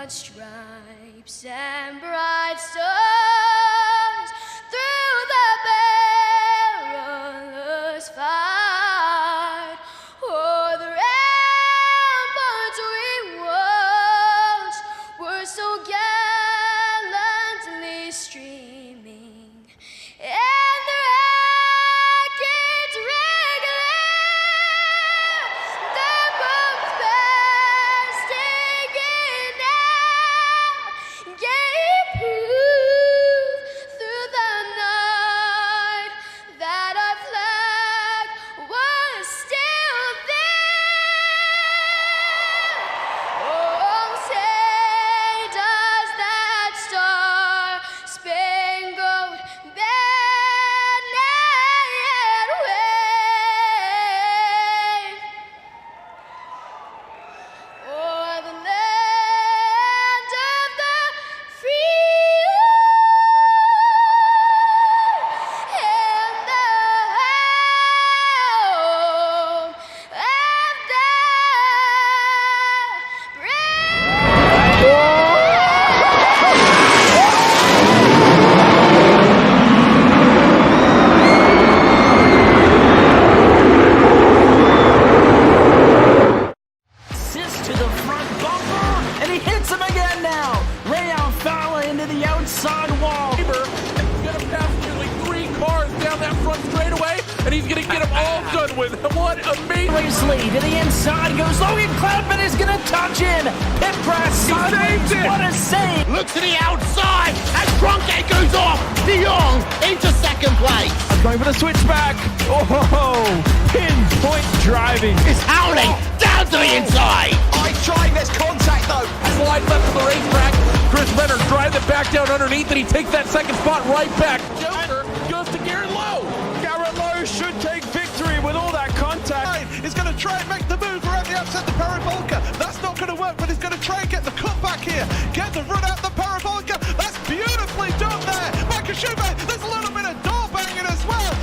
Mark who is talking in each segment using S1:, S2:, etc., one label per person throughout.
S1: broad stripes and bright stars through the perilous fight. Oh, the ramparts we watched were so gallantly streaming, and the rackets regular, the bombs bursting in air, gave proof through the night that our flag was still there. Oh, say does that star-spangled banner yet wave o'er the land of the free and the home of the brave.
S2: Assist to the front bumper, and he hits him again now. Rayon Fowler into the outside wall.
S3: He's gonna pass nearly 3 cars down that front straightaway, and he's gonna get them all done with. What amazing!
S2: Racely to the inside goes Logan Cloudman is gonna touch in. Pit press sideways.
S3: saved it.
S2: What a save!
S4: Look to the outside as Cronkite goes off. De Jong into second place.
S5: Going for the switchback. Oh, pinpoint driving.
S4: It's howling down to the inside.
S6: I tried, there's contact though.
S3: Slide left of the racetrack. Chris Renner drives it back down underneath, and he takes that second spot right back. Joker goes to Garrett Lowe.
S5: Garrett Lowe should take victory with all that contact.
S6: He's going to try and make the move around the outside the parabolica. That's not going to work, but he's going to try and get the cut back here. Get the run out the parabolica. That's beautifully done there. Michael Schumacher, there's a little bit of door banging as well.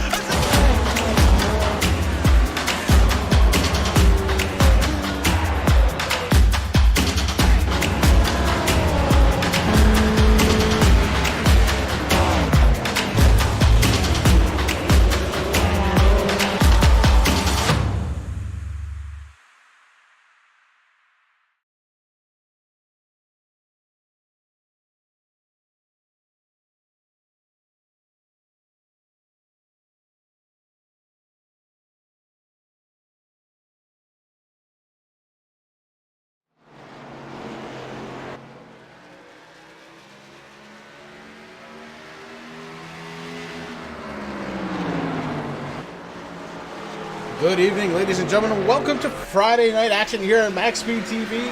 S7: Good evening, ladies and gentlemen. Welcome to Friday night action here on MaxSpeedTV.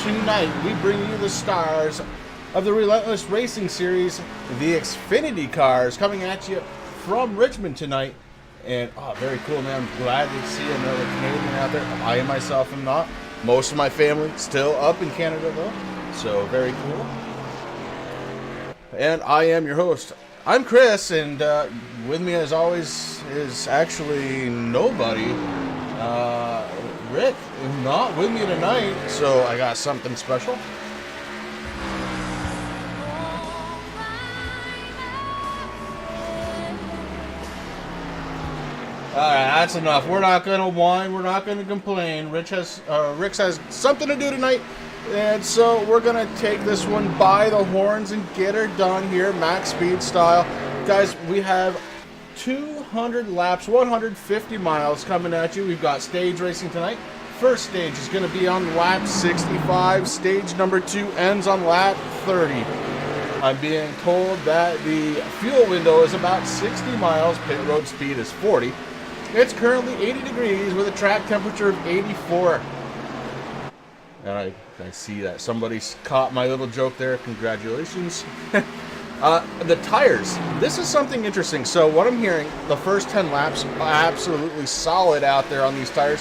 S7: Tonight, we bring you the stars of the Relentless Racing Series, the Xfinity Cars, coming at you from Richmond tonight. And, oh, very cool, man. I'm glad to see another Canadian out there. I myself am not. Most of my family still up in Canada, though. So, very cool. And I am your host. I'm Chris, and with me, as always, is actually nobody. Rick is not with me tonight, so I got something special. Alright, that's enough. We're not going to whine. We're not going to complain. Rick has something to do tonight. And so we're going to take this one by the horns and get her done here, max speed style. Guys, we have 200 laps, 150 miles coming at you. We've got stage racing tonight. First stage is going to be on lap 65. Stage number 2 ends on lap 30. I'm being told that the fuel window is about 60 miles. Pit road speed is 40. It's currently 80 degrees with a track temperature of 84. And I see that somebody's caught my little joke there. Congratulations. The tires. This is something interesting. So what I'm hearing, the first 10 laps are absolutely solid out there on these tires.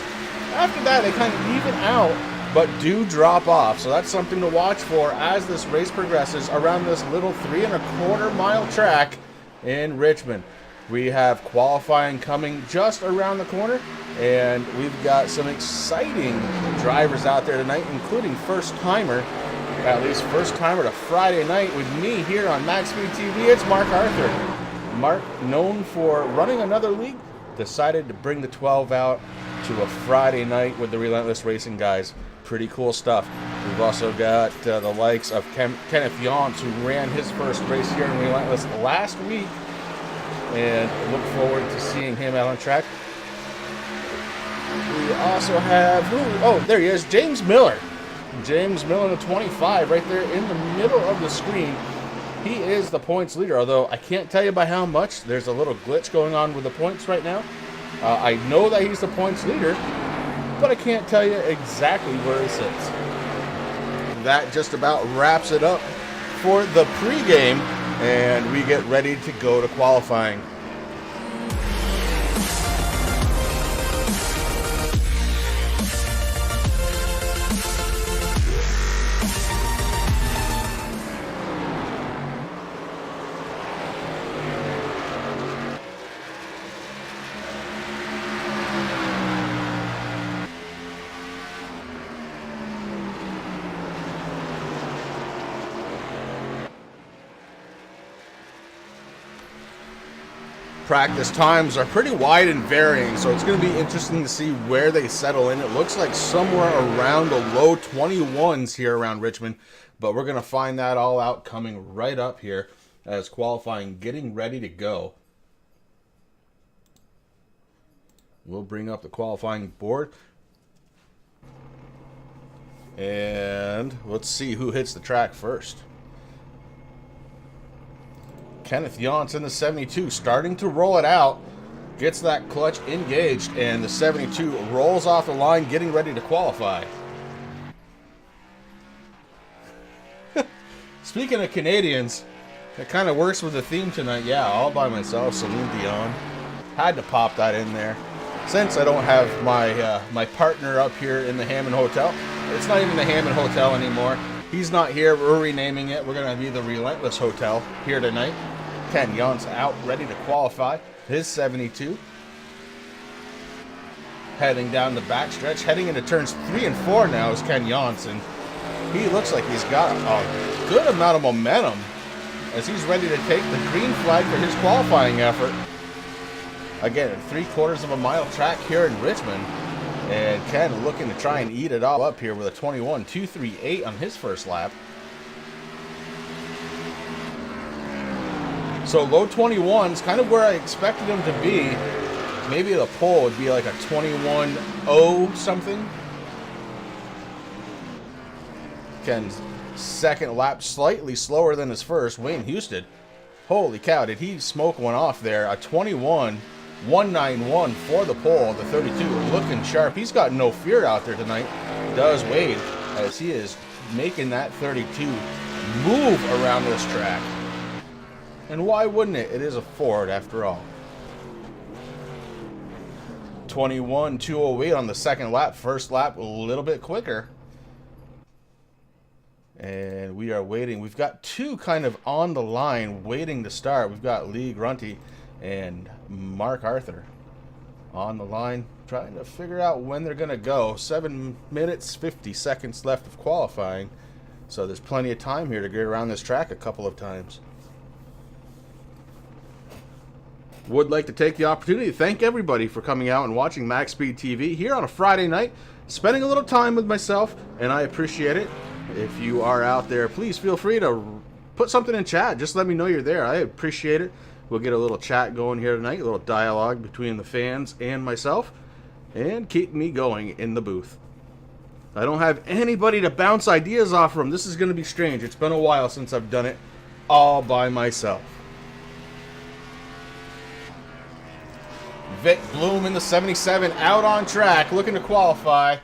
S7: After that, they kind of even out, but do drop off. So that's something to watch for as this race progresses around this little 3.25 mile track in Richmond. We have qualifying coming just around the corner, and we've got some exciting drivers out there tonight, including first-timer at least first timer to Friday night with me here on MaxSpeedTV. It's Mark Arthur. Mark, known for running another league, decided to bring the 12 out to a Friday night with the Relentless Racing guys. Pretty cool stuff. We've also got the likes of Kenneth Yance, who ran his first race here in Relentless last week, and look forward to seeing him out on track. We also have, there he is, James Miller. James Miller, the 25, right there in the middle of the screen. He is the points leader, although I can't tell you by how much. There's a little glitch going on with the points right now. I know that he's the points leader, but I can't tell you exactly where he sits. That just about wraps it up for the pregame, and we get ready to go to qualifying. Practice times are pretty wide and varying, so it's going to be interesting to see where they settle in. It looks like somewhere around the low 21s here around Richmond, but we're going to find that all out coming right up here as qualifying getting ready to go. We'll bring up the qualifying board, and let's see who hits the track first. Kenneth Yance in the 72, starting to roll it out, gets that clutch engaged, and the 72 rolls off the line, getting ready to qualify. Speaking of Canadians, it kind of works with the theme tonight. Yeah, all by myself, Celine Dion. Had to pop that in there. Since I don't have my partner up here in the Hammond Hotel, it's not even the Hammond Hotel anymore. He's not here. We're renaming it. We're going to be the Relentless Hotel here tonight. Ken Yance out, ready to qualify. His 72. Heading down the backstretch. Heading into turns 3 and 4 now is Ken Yance, and he looks like he's got a good amount of momentum as he's ready to take the green flag for his qualifying effort. Again, 3/4 of a mile track here in Richmond. And Ken looking to try and eat it all up here with a 21.238 on his first lap. So low 21s, kind of where I expected him to be. Maybe the pole would be like a 21.0 something. Ken's second lap slightly slower than his first. Wayne Houston, holy cow, did he smoke one off there? A 21.191 for the pole, the 32 looking sharp. He's got no fear out there tonight, does Wade, as he is making that 32 move around this track. And why wouldn't it? It is a Ford after all. 21.208 on the second lap. First lap a little bit quicker. And we are waiting. We've got two kind of on the line waiting to start. We've got Lee Grunty and Mark Arthur on the line, trying to figure out when they're going to go. 7 minutes, 50 seconds left of qualifying. So there's plenty of time here to get around this track a couple of times. Would like to take the opportunity to thank everybody for coming out and watching MaxSpeedTV here on a Friday night, spending a little time with myself, and I appreciate it. If you are out there, please feel free to put something in chat. Just let me know you're there. I appreciate it. We'll get a little chat going here tonight, a little dialogue between the fans and myself, and keep me going in the booth. I don't have anybody to bounce ideas off from. This is going to be strange. It's been a while since I've done it all by myself. Vic Bloom in the 77 out on track, looking to qualify.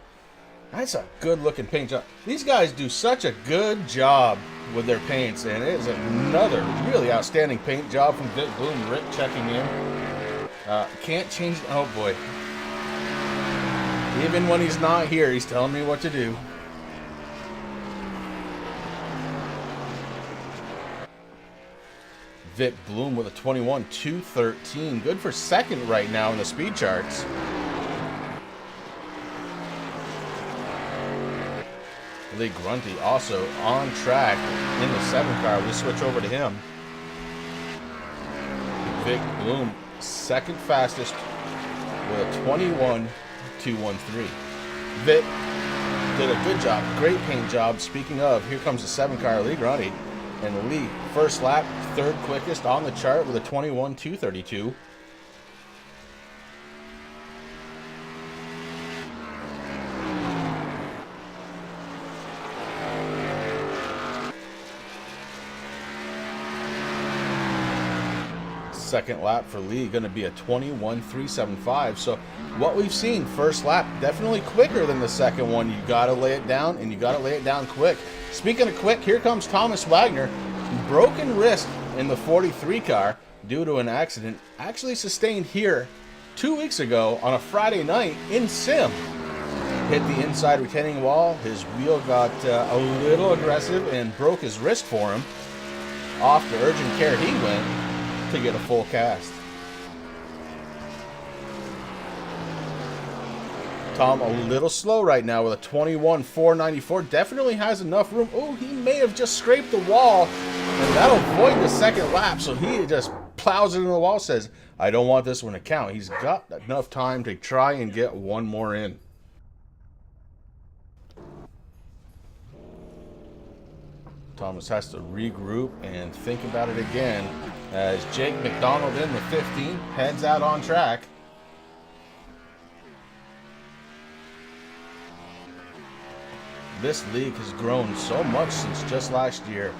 S7: That's a good looking paint job. These guys do such a good job with their paints, and it is another really outstanding paint job from Vic Bloom. Rick checking in. Can't change. Oh boy. Even when he's not here, he's telling me what to do. Vic Bloom with a 21.213. Good for second right now in the speed charts. Lee Grunty also on track in the 7 car. We switch over to him. Vic Bloom, second fastest with a 21.213. Vic did a good job, great paint job. Speaking of, here comes the 7 car, Lee Grunty. And Lee, first lap, third quickest on the chart with a 21.232. Second lap for Lee going to be a 21.375. So what we've seen, first lap definitely quicker than the second one. You got to lay it down, and you got to lay it down quick. Speaking of quick, here comes Thomas Wagner. Broken wrist in the 43 car due to an accident actually sustained here 2 weeks ago on a Friday night in Sim. Hit the inside retaining wall. His wheel got a little aggressive and broke his wrist for him. Off to urgent care he went to get a full cast. Tom a little slow right now with a 21.494. Definitely has enough room. Oh, he may have just scraped the wall, and that'll void the second lap. So he just plows it in the wall, says, I don't want this one to count. He's got enough time to try and get one more in. Thomas has to regroup and think about it again as Jake McDonald in the 15 heads out on track. This league has grown so much since just last year.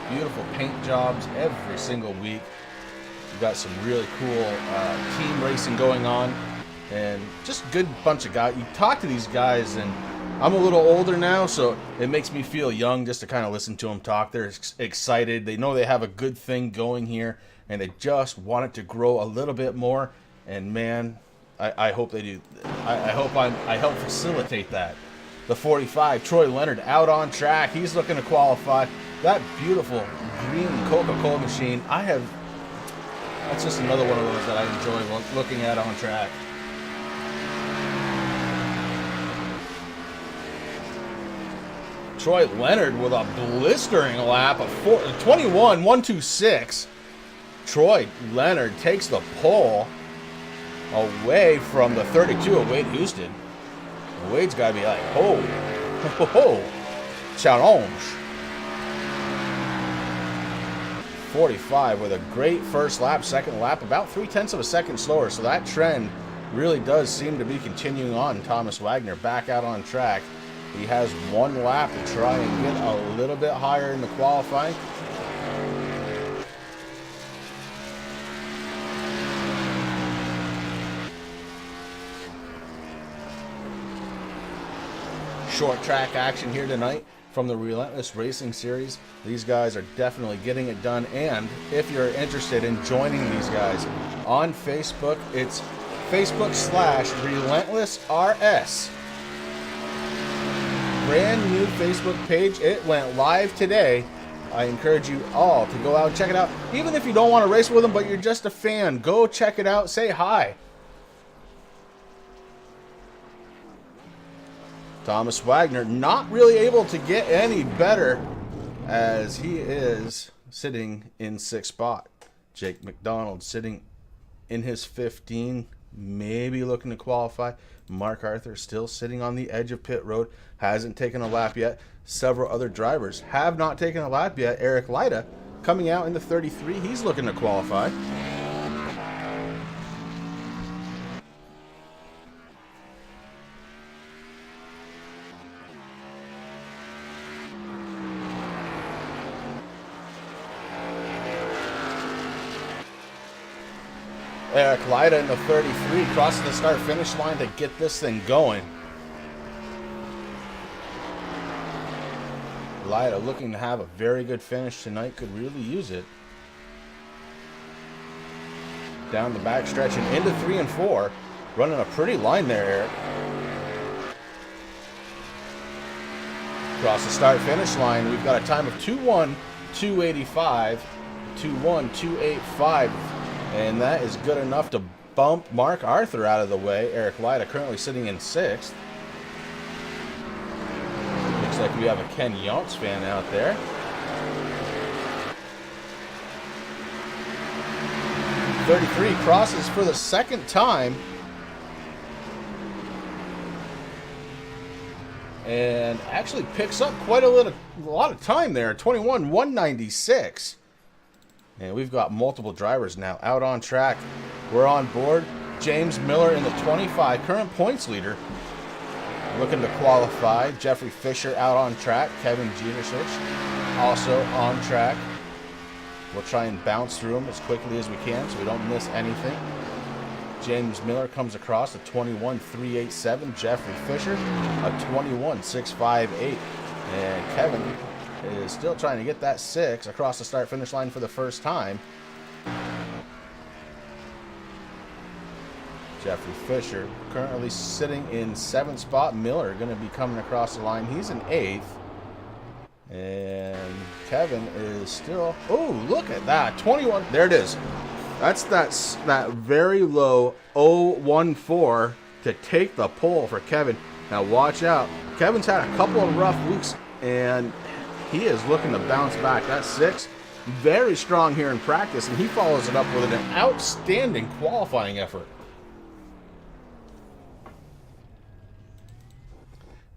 S7: Beautiful paint jobs every single week. We've got some really cool team racing going on, and just a good bunch of guys. You talk to these guys, and I'm a little older now, so it makes me feel young just to kind of listen to them talk. They're excited. They know they have a good thing going here, and they just want it to grow a little bit more. And man, I hope they do. I hope I help facilitate that. The 45, Troy Leonard out on track. He's looking to qualify. That beautiful green Coca-Cola machine. That's just another one of those that I enjoy looking at on track. Troy Leonard with a blistering lap of 21.126. Troy Leonard takes the pole away from the 32 of Wade Houston. Wade's got to be like, challenge. 45 with a great first lap, second lap, about 0.3 of a second slower. So that trend really does seem to be continuing on. Thomas Wagner back out on track. He has one lap to try and get a little bit higher in the qualifying. Short track action here tonight from the Relentless Racing Series. These guys are definitely getting it done, and if you're interested in joining these guys on Facebook, it's Facebook/RelentlessRS. Brand new Facebook page. It went live today. I encourage you all to go out and check it out. Even if you don't want to race with them, but you're just a fan, go check it out. Say hi. Thomas Wagner not really able to get any better as he is sitting in 6th spot. Jake McDonald sitting in his 15, maybe looking to qualify. Mark Arthur still sitting on the edge of pit road, hasn't taken a lap yet. Several other drivers have not taken a lap yet. Eric Lyda coming out in the 33, he's looking to qualify. Eric Lyda in the 33 crosses the start-finish line to get this thing going. Lyda looking to have a very good finish tonight, could really use it. Down the back stretch and into 3 and 4. Running a pretty line there, Eric. Across the start-finish line, we've got a time of 2:1:285, 2:1:285. And that is good enough to bump Mark Arthur out of the way. Eric Lyda currently sitting in 6th. Looks like like we have a Ken Yonts fan out there. .33 crosses for the second time. And actually picks up quite a lot of time there. 21.196. And we've got multiple drivers now out on track. We're on board. James Miller in the 25, current points leader, looking to qualify. Jeffrey Fisher out on track. Kevin Jetersich also on track. We'll try and bounce through them as quickly as we can so we don't miss anything. James Miller comes across a 21.387. Jeffrey Fisher a 21.658. And Kevin is still trying to get that 6 across the start-finish line for the first time. Jeffrey Fisher currently sitting in 7th spot. Miller going to be coming across the line. He's in 8th. And Kevin is still... Oh, look at that. 21. There it is. That's that very low 0.14 to take the pole for Kevin. Now watch out. Kevin's had a couple of rough weeks, and he is looking to bounce back. That 6, very strong here in practice, and he follows it up with an outstanding qualifying effort.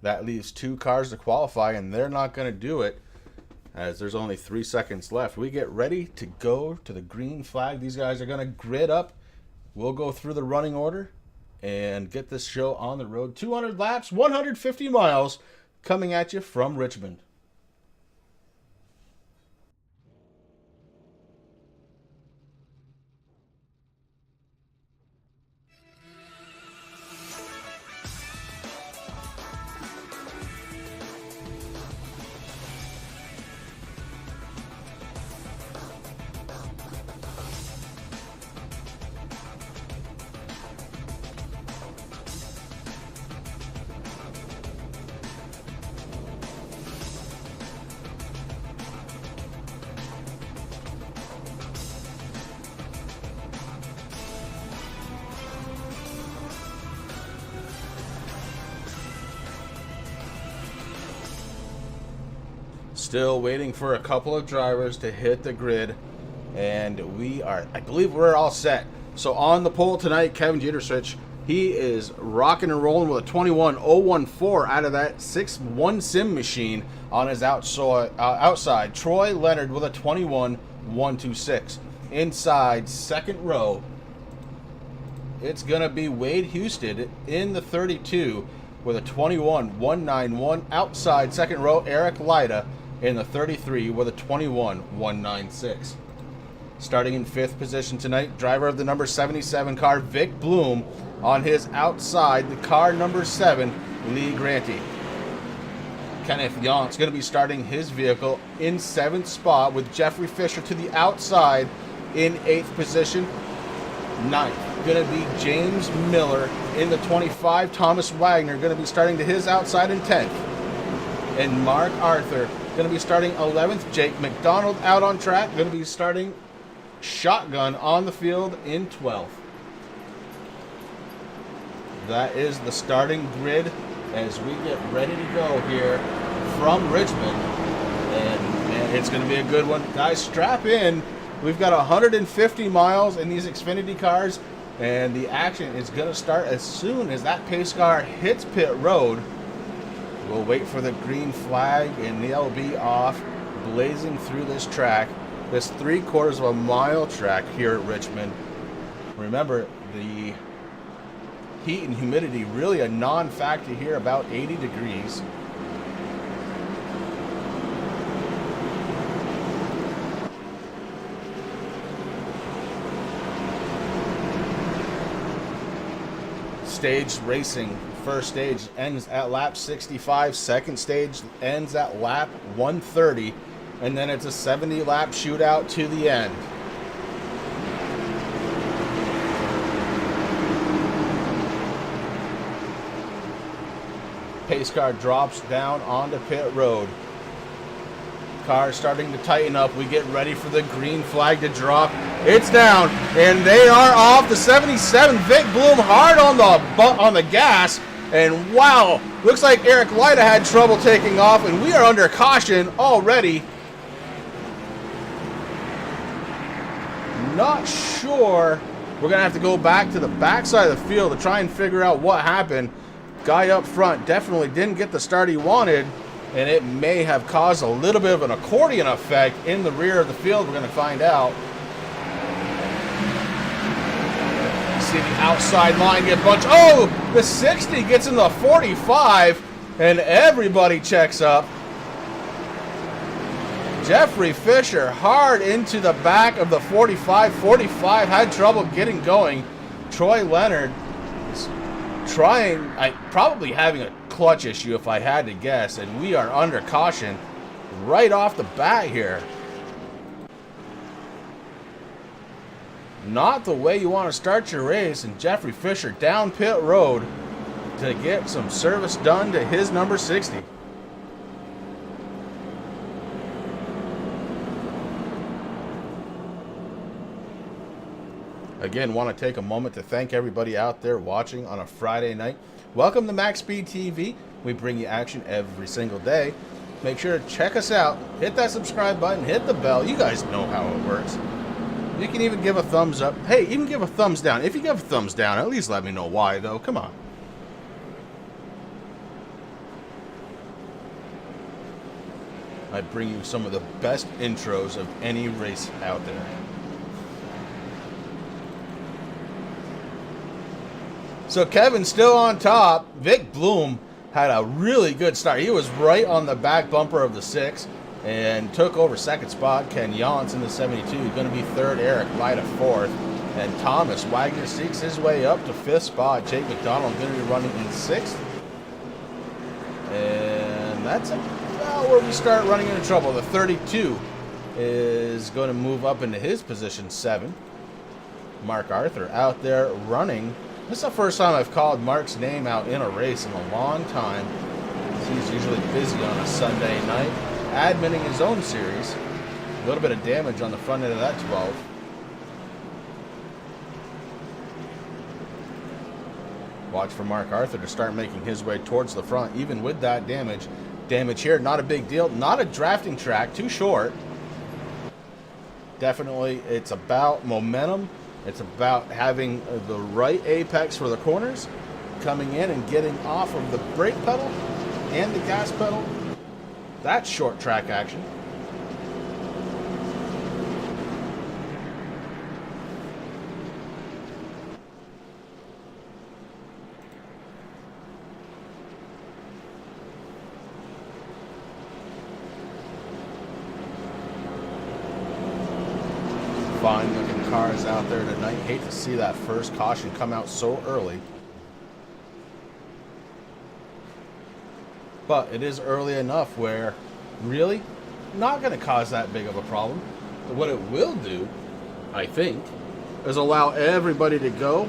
S7: That leaves 2 cars to qualify, and they're not going to do it as there's only 3 seconds left. We get ready to go to the green flag. These guys are going to grid up. We'll go through the running order and get this show on the road. 200 laps, 150 miles coming at you from Richmond. Still waiting for a couple of drivers to hit the grid, and I believe we're all set. So on the pole tonight, Kevin Jetersich, he is rocking and rolling with a 21.014 out of that 6-1 sim machine on his outside. Troy Leonard with a 21.126. Inside second row, it's going to be Wade Houston in the 32 with a 21.191. Outside second row, Eric Lyda in the 33 with a 21.196. Starting in 5th position tonight, driver of the number 77 car, Vic Bloom, on his outside, the car number 7, Lee Granty. Kenneth Yonts going to be starting his vehicle in 7th spot with Jeffrey Fisher to the outside in 8th position. 9th going to be James Miller in the 25. Thomas Wagner going to be starting to his outside in 10th. And Mark Arthur going to be starting 11th. Jake McDonald out on track, going to be starting shotgun on the field in 12th. That is the starting grid as we get ready to go here from Richmond. And man, it's going to be a good one. Guys, strap in. We've got 150 miles in these Xfinity cars, and the action is going to start as soon as that pace car hits pit road. We'll wait for the green flag, and they'll be off, blazing through this track, this 3/4 of a mile track here at Richmond. Remember, the heat and humidity really a non-factor here, about 80 degrees. Stage racing. First stage ends at lap 65. Second stage ends at lap 130. And then it's a 70-lap shootout to the end. Pace car drops down onto pit road. Car starting to tighten up. We get ready for the green flag to drop. It's down, and they are off. The 77 Vic Bloom hard on the gas, And wow, looks like Eric Lyda had trouble taking off, and we are under caution already. Not sure. We're going to have to go back to the backside of the field to try and figure out what happened. Guy up front definitely didn't get the start he wanted, and it may have caused a little bit of an accordion effect in the rear of the field. We're going to find out. See the outside line get bunched. Oh, the 60 gets in the 45, and everybody checks up. Jeffrey Fisher hard into the back of the 45. 45 had trouble getting going. Troy Leonard is probably having a clutch issue if I had to guess, and we are under caution right off the bat here. Not the way you want to start your race, and Jeffrey Fisher down pit road to get some service done to his number 60. Again, want to take a moment to thank everybody out there watching on a Friday night. Welcome to MaxSpeedTV. We bring you action every single day. Make sure to check us out. Hit that subscribe button. Hit the bell. You guys know how it works. You can even give a thumbs up. Hey, even give a thumbs down. If you give a thumbs down, at least let me know why, though. Come on. I bring you some of the best intros of any race out there. So Kevin's still on top. Vic Bloom had a really good start. He was right on the back bumper of the 6 and took over second spot. Ken Yance in the 72, going to be third. Eric Lyda fourth. And Thomas Wagner seeks his way up to fifth spot. Jake McDonald going to be running in sixth. And that's about where we start running into trouble. The 32 is going to move up into his position 7. Mark Arthur out there running. This is the first time I've called Mark's name out in a race in a long time. He's usually busy on a Sunday night, adminning his own series. A little bit of damage on the front end of that 12. Watch for Mark Arthur to start making his way towards the front, even with that damage. Damage here, not a big deal. Not a drafting track, too short. Definitely, it's about momentum. It's about having the right apex for the corners, coming in and getting off of the brake pedal and the gas pedal. That's short track action. Fine looking cars out there tonight. Hate to see that first caution come out so early. But it is early enough where really not going to cause that big of a problem. But what it will do, I think, is allow everybody to go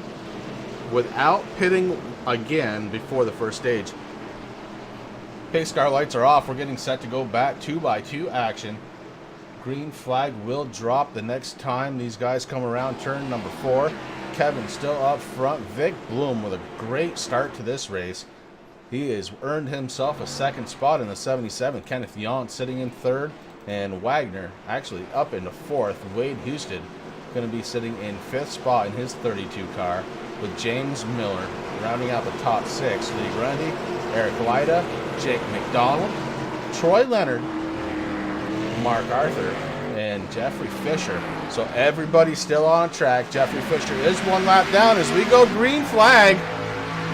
S7: without pitting again before the first stage. Pace car lights are off. We're getting set to go back 2x2 action. Green flag will drop the next time these guys come around turn number 4. Kevin still up front. Vic Bloom with a great start to this race. He has earned himself a second spot in the 77. Kenneth Yance sitting in third. And Wagner actually up into fourth. Wade Houston going to be sitting in fifth spot in his 32 car, with James Miller rounding out the top 6. Lee Grundy, Eric Lyda, Jake McDonald, Troy Leonard, Mark Arthur, and Jeffrey Fisher. So everybody's still on track. Jeffrey Fisher is one lap down as we go green flag.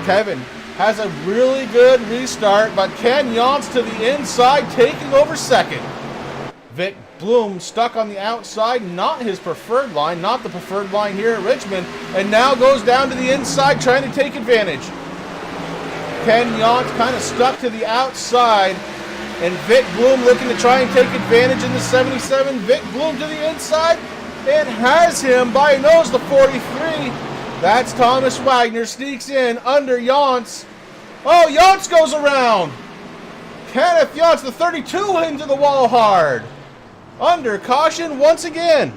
S7: Kevin has a really good restart, but Ken Yance to the inside, taking over second. Vic Bloom stuck on the outside, not his preferred line, not the preferred line here at Richmond, and now goes down to the inside trying to take advantage. Ken Yance kind of stuck to the outside, and Vic Bloom looking to try and take advantage in the 77. Vic Bloom to the inside and has him by a nose, the 43. That's Thomas Wagner, sneaks in under Yance. Oh, Yance goes around. Kenneth Yance, the 32, into the wall hard. Under caution once again.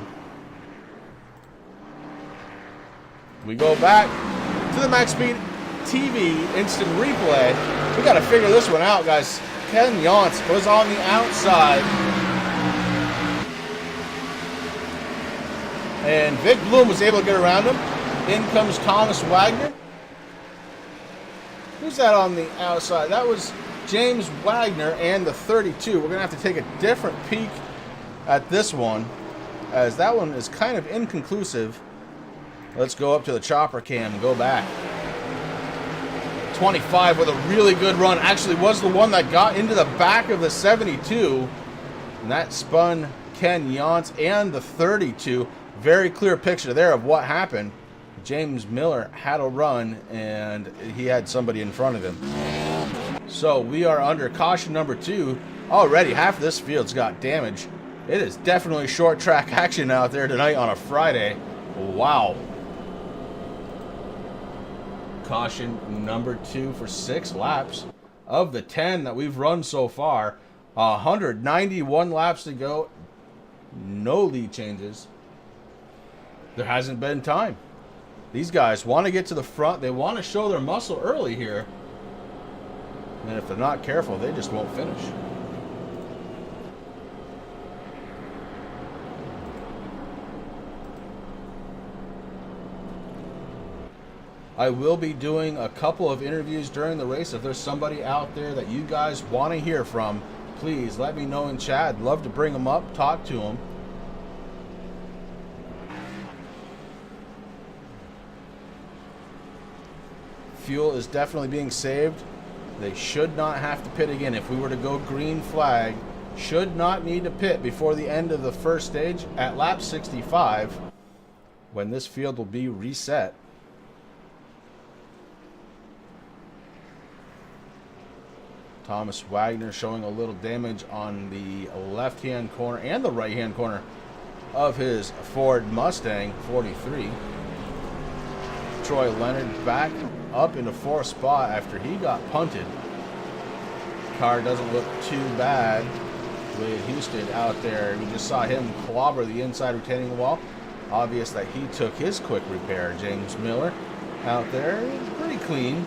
S7: We go back to the Max Speed TV instant replay. We got to figure this one out, guys. Ken Yance was on the outside. And Vic Bloom was able to get around him. In comes Thomas Wagner. Who's that on the outside? That was James Wagner and the 32. We're going to have to take a different peek at this one, as that one is kind of inconclusive. Let's go up to the chopper cam and go back. 25 with a really good run. Actually was the one that got into the back of the 72. And that spun Ken Yance and the 32. Very clear picture there of what happened. James Miller had a run, and he had somebody in front of him. So we are under caution number 2. Already half of this field's got damage. It is definitely short track action out there tonight on a Friday. Wow. Caution number 2 for 6 laps of the 10 that we've run so far. 191 laps to go. No lead changes. There hasn't been time. These guys want to get to the front. They want to show their muscle early here. And if they're not careful, they just won't finish. I will be doing a couple of interviews during the race. If there's somebody out there that you guys want to hear from, please let me know in chat. I'd love to bring them up, talk to them. Fuel is definitely being saved. They should not have to pit again. If we were to go green flag, should not need to pit before the end of the first stage at lap 65, when this field will be reset. Thomas Wagner showing a little damage on the left-hand corner and the right-hand corner of his Ford Mustang 43. Troy Leonard back up into 4th spot after he got punted. Car doesn't look too bad with Houston out there. We just saw him clobber the inside retaining wall. Obvious that he took his quick repair. James Miller out there, pretty clean.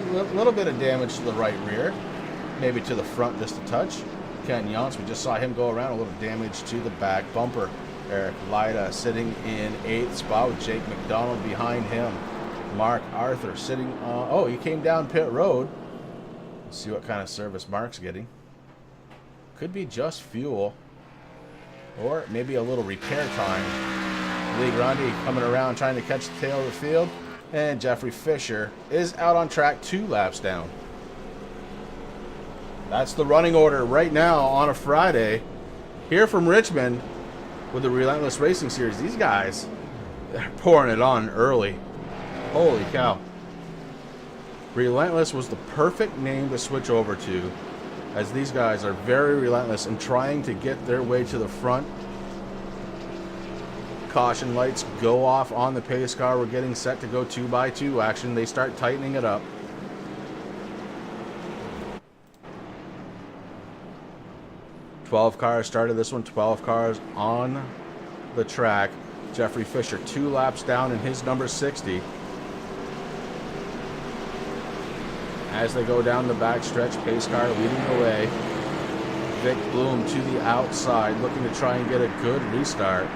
S7: A little bit of damage to the right rear, maybe to the front just a touch. Ken Yance, we just saw him go around. A little damage to the back bumper. Eric Lyda sitting in 8th spot with Jake McDonald behind him. Mark Arthur sitting on... Oh, he came down pit road. Let's see what kind of service Mark's getting. Could be just fuel. Or maybe a little repair time. Lee Grundy coming around trying to catch the tail of the field. And Jeffrey Fisher is out on track 2 laps down. That's the running order right now on a Friday. Here from Richmond with the Relentless Racing Series. These guys, they're pouring it on early. Holy cow. Relentless was the perfect name to switch over to, as these guys are very relentless in trying to get their way to the front. Caution lights go off on the pace car. We're getting set to go 2x2 action. They start tightening it up. "12 cars started this one, 12 cars on the track. Jeffrey Fisher 2 laps down in his number 60. As they go down the back stretch, pace car leading the way. Vic Bloom to the outside, looking to try and get a good restart.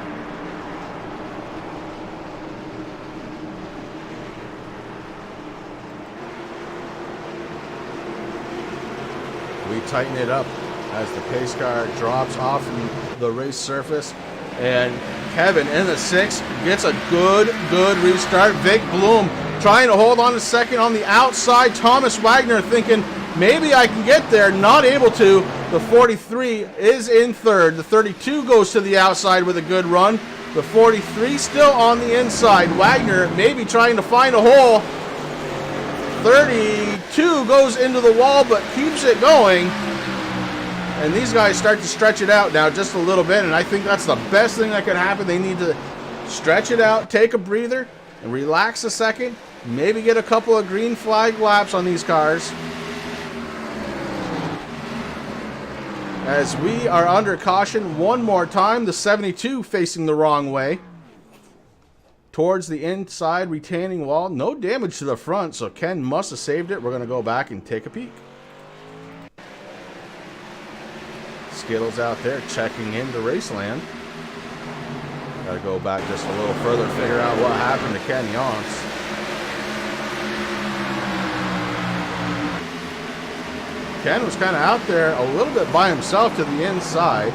S7: We tighten it up as the pace car drops off the race surface. And Kevin in the 6 gets a good restart. Vic Bloom trying to hold on to second on the outside. Thomas Wagner thinking, maybe I can get there. Not able to. The 43 is in 3rd. The 32 goes to the outside with a good run. The 43 still on the inside. Wagner maybe trying to find a hole. 32 goes into the wall but keeps it going. And these guys start to stretch it out now just a little bit, and I think that's the best thing that could happen. They need to stretch it out, take a breather, and relax a second. Maybe get a couple of green flag laps on these cars. As we are under caution one more time, the 72 facing the wrong way. towards the inside retaining wall. No damage to the front, so Ken must have saved it. We're going to go back and take a peek. Skittles out there checking into Raceland. Got to go back just a little further, figure out what happened to Ken Yonts. Ken was kind of out there a little bit by himself to the inside.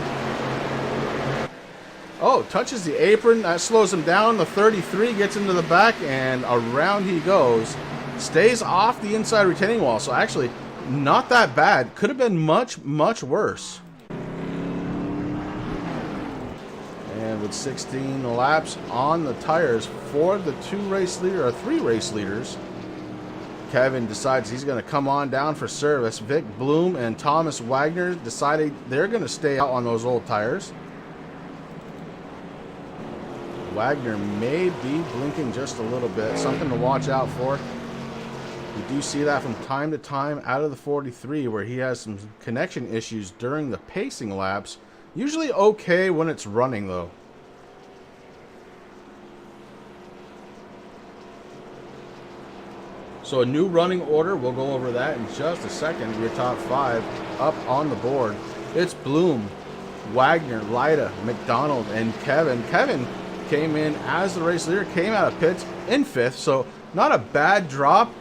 S7: Oh, touches the apron. That slows him down. The 33 gets into the back, and around he goes. Stays off the inside retaining wall. So actually, not that bad. Could have been much, much worse. And with 16 laps on the tires for the three race leaders, Kevin decides he's going to come on down for service. Vic Bloom and Thomas Wagner decided they're going to stay out on those old tires. Wagner may be blinking just a little bit. Something to watch out for. We do see that from time to time out of the 43 where he has some connection issues during the pacing laps. Usually okay when it's running though. So a new running order, we'll go over that in just a second. Your top 5 up on the board. It's Bloom, Wagner, Lyda, McDonald, and Kevin. Kevin came in as the race leader, came out of pits in 5th, so not a bad drop.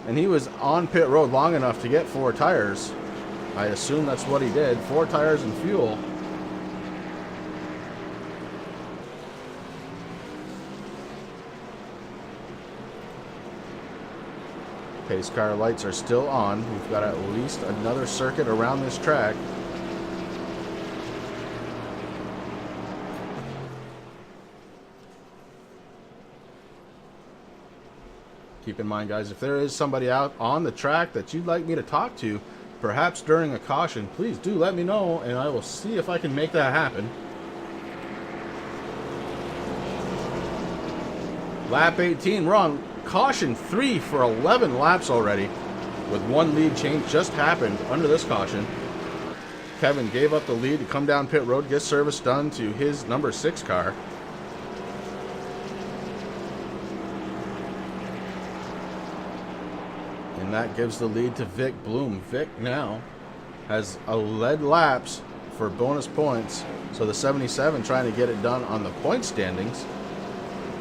S7: And he was on pit road long enough to get 4 tires. I assume that's what he did, 4 tires and fuel. Pace car lights are still on. We've got at least another circuit around this track. Keep in mind, guys, if there is somebody out on the track that you'd like me to talk to, perhaps during a caution, please do let me know, and I will see if I can make that happen. Lap 18, we're on caution 3 for 11 laps already, with 1 lead change just happened under this caution. Kevin gave up the lead to come down pit road, get service done to his number 6 car. And that gives the lead to Vic Bloom. Vic now has a lead laps for bonus points. So the 77 trying to get it done on the point standings.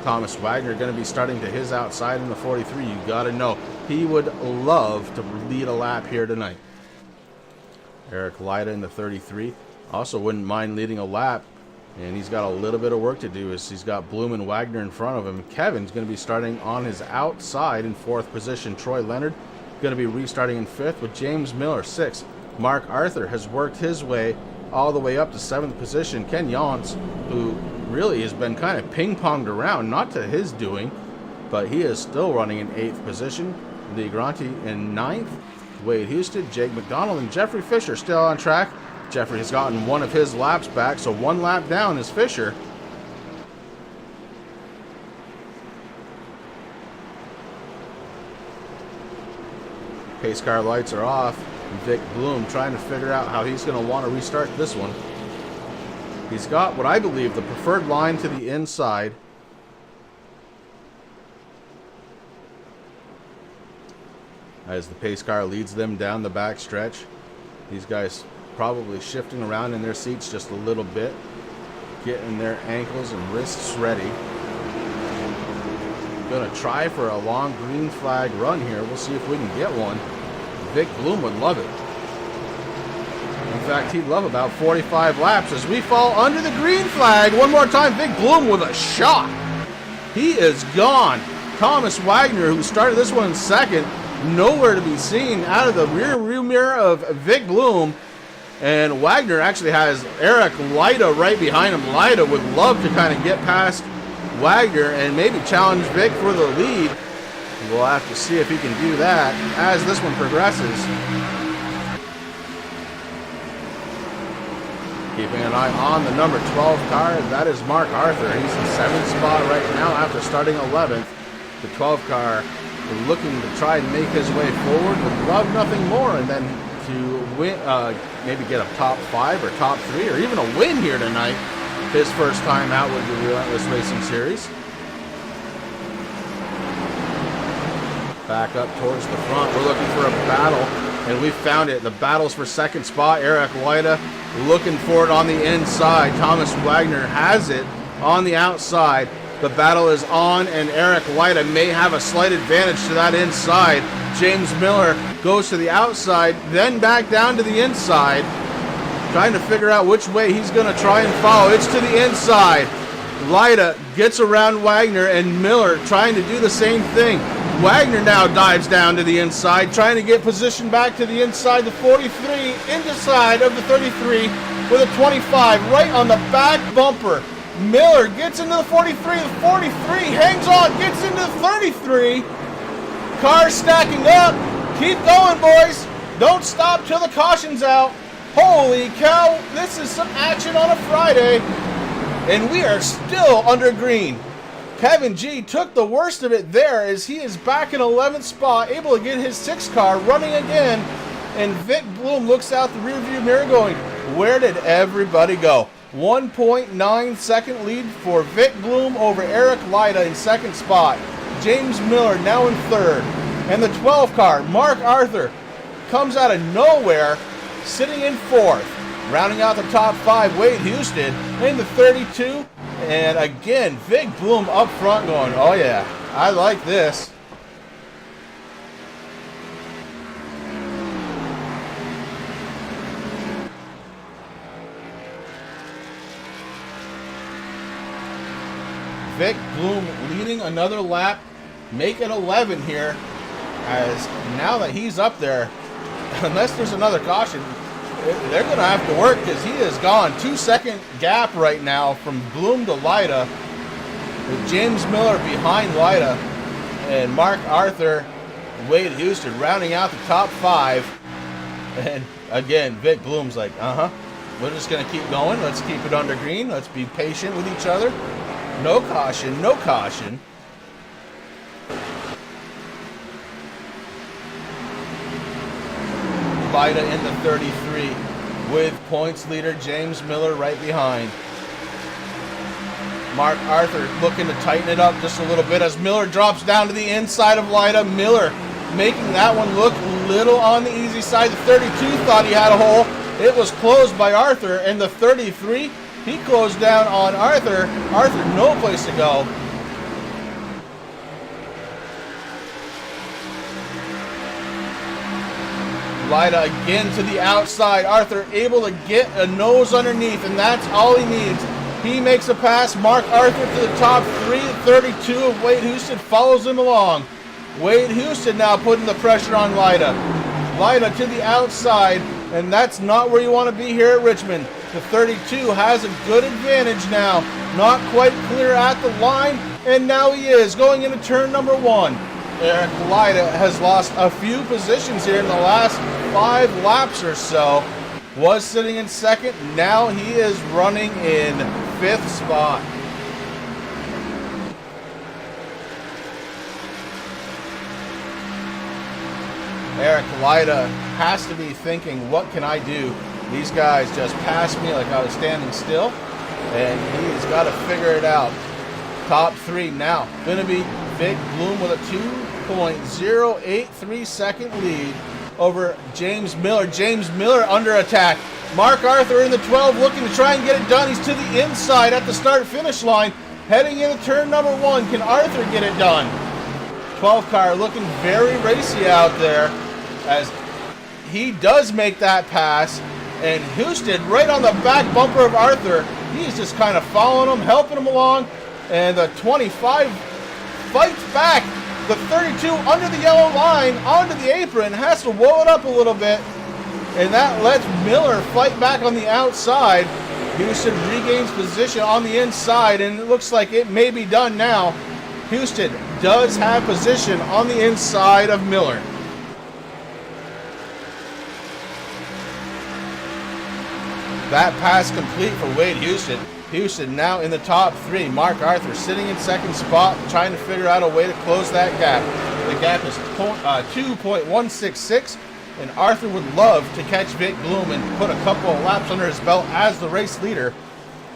S7: Thomas Wagner going to be starting to his outside in the 43. You got to know he would love to lead a lap here tonight. Eric Lyda in the 33 also wouldn't mind leading a lap. And he's got a little bit of work to do as he's got Bloom and Wagner in front of him. Kevin's going to be starting on his outside in 4th position. Troy Leonard going to be restarting in 5th with James Miller 6th. Mark Arthur has worked his way all the way up to 7th position. Ken Yonts, who really has been kind of ping-ponged around, not to his doing, but he is still running in 8th position. Lee Granti in 9th. Wade Houston, Jake McDonald, and Jeffrey Fisher still on track. Jeffrey has gotten 1 of his laps back, so 1 lap down is Fisher. Pace car lights are off. Vic Bloom trying to figure out how he's going to want to restart this one. He's got what I believe the preferred line to the inside. As the pace car leads them down the back stretch. These guys probably shifting around in their seats just a little bit, getting their ankles and wrists ready. Gonna try for a long green flag run here. We'll see if we can get one. Vic Bloom would love it. In fact, he'd love about 45 laps as we fall under the green flag. One more time, Vic Bloom with a shot. He is gone. Thomas Wagner, who started this one in 2nd, nowhere to be seen out of the rear mirror of Vic Bloom. And Wagner actually has Eric Lyda right behind him. Lyda would love to kind of get past Wagner and maybe challenge Vic for the lead. We'll have to see if he can do that as this one progresses. Keeping an eye on the number 12 car, that is Mark Arthur. He's in 7th spot right now after starting 11th. The 12 car looking to try and make his way forward, would love nothing more, and then to win, maybe get a top 5 or top 3 or even a win here tonight. His first time out with the Relentless Racing Series. Back up towards the front. We're looking for a battle, and we found it. The battle's for second spot. Eric Lyda looking for it on the inside. Thomas Wagner has it on the outside. The battle is on, and Eric Lyda may have a slight advantage to that inside. James Miller goes to the outside, then back down to the inside, trying to figure out which way he's going to try and follow. It's to the inside. Lyda gets around Wagner, and Miller trying to do the same thing. Wagner now dives down to the inside, trying to get position back to the inside, the 43, inside of the 33 with a 25, right on the back bumper. Miller gets into the 43, the 43 hangs on, gets into the 33. Cars stacking up. Keep going, boys. Don't stop till the caution's out. Holy cow, this is some action on a Friday. And we are still under green. Kevin G took the worst of it there as he is back in 11th spot, able to get his 6 car running again. And Vic Bloom looks out the rearview mirror going, where did everybody go? 1.9 second lead for Vic Bloom over Eric Lyda in 2nd spot. James Miller now in 3rd. And the 12 car, Mark Arthur, comes out of nowhere, sitting in 4th. Rounding out the top 5, Wade Houston in the 32. And again, Vic Bloom up front going, oh yeah, I like this. Vic Bloom leading another lap, making 11 here, as now that he's up there, unless there's another caution, they're going to have to work because he has gone 2-second gap right now from Bloom to Lyda, with James Miller behind Lyda and Mark Arthur, Wade Houston rounding out the top 5. And again, Vic Bloom's like, we're just going to keep going. Let's keep it under green. Let's be patient with each other. No caution, no caution. Lyda in the 33 with points leader James Miller right behind. Mark Arthur looking to tighten it up just a little bit as Miller drops down to the inside of Lyda. Miller making that one look a little on the easy side. The 32 thought he had a hole. It was closed by Arthur, and the 33, he closed down on Arthur. Arthur, no place to go. Lyda again to the outside. Arthur able to get a nose underneath, and that's all he needs. He makes a pass. Mark Arthur to the top 3 at 32 of Wade Houston follows him along. Wade Houston now putting the pressure on Lyda. Lyda to the outside, and that's not where you want to be here at Richmond. The 32 has a good advantage now. Not quite clear at the line, and now he is going into turn number 1. Eric Lyda has lost a few positions here in the last 5 laps or so. Was sitting in 2nd, now he is running in 5th spot. Eric Lyda has to be thinking, what can I do? These guys just passed me like I was standing still, and he's got to figure it out. Top 3 now going to be Vic Bloom with a 2.083 second lead over James Miller. James Miller under attack. Mark Arthur in the 12 looking to try and get it done. He's to the inside at the start-finish line. Heading into turn number 1. Can Arthur get it done? 12 car looking very racy out there as he does make that pass. And Houston right on the back bumper of Arthur. He's just kind of following him, helping him along. And the 25 fights back. The 32 under the yellow line, onto the apron, has to wall it up a little bit. And that lets Miller fight back on the outside. Houston regains position on the inside, and it looks like it may be done now. Houston does have position on the inside of Miller. That pass complete for Wade Houston. Houston now in the top 3. Mark Arthur sitting in 2nd spot, trying to figure out a way to close that gap. The gap is 2.166, and Arthur would love to catch Vic Bloom and put a couple of laps under his belt as the race leader.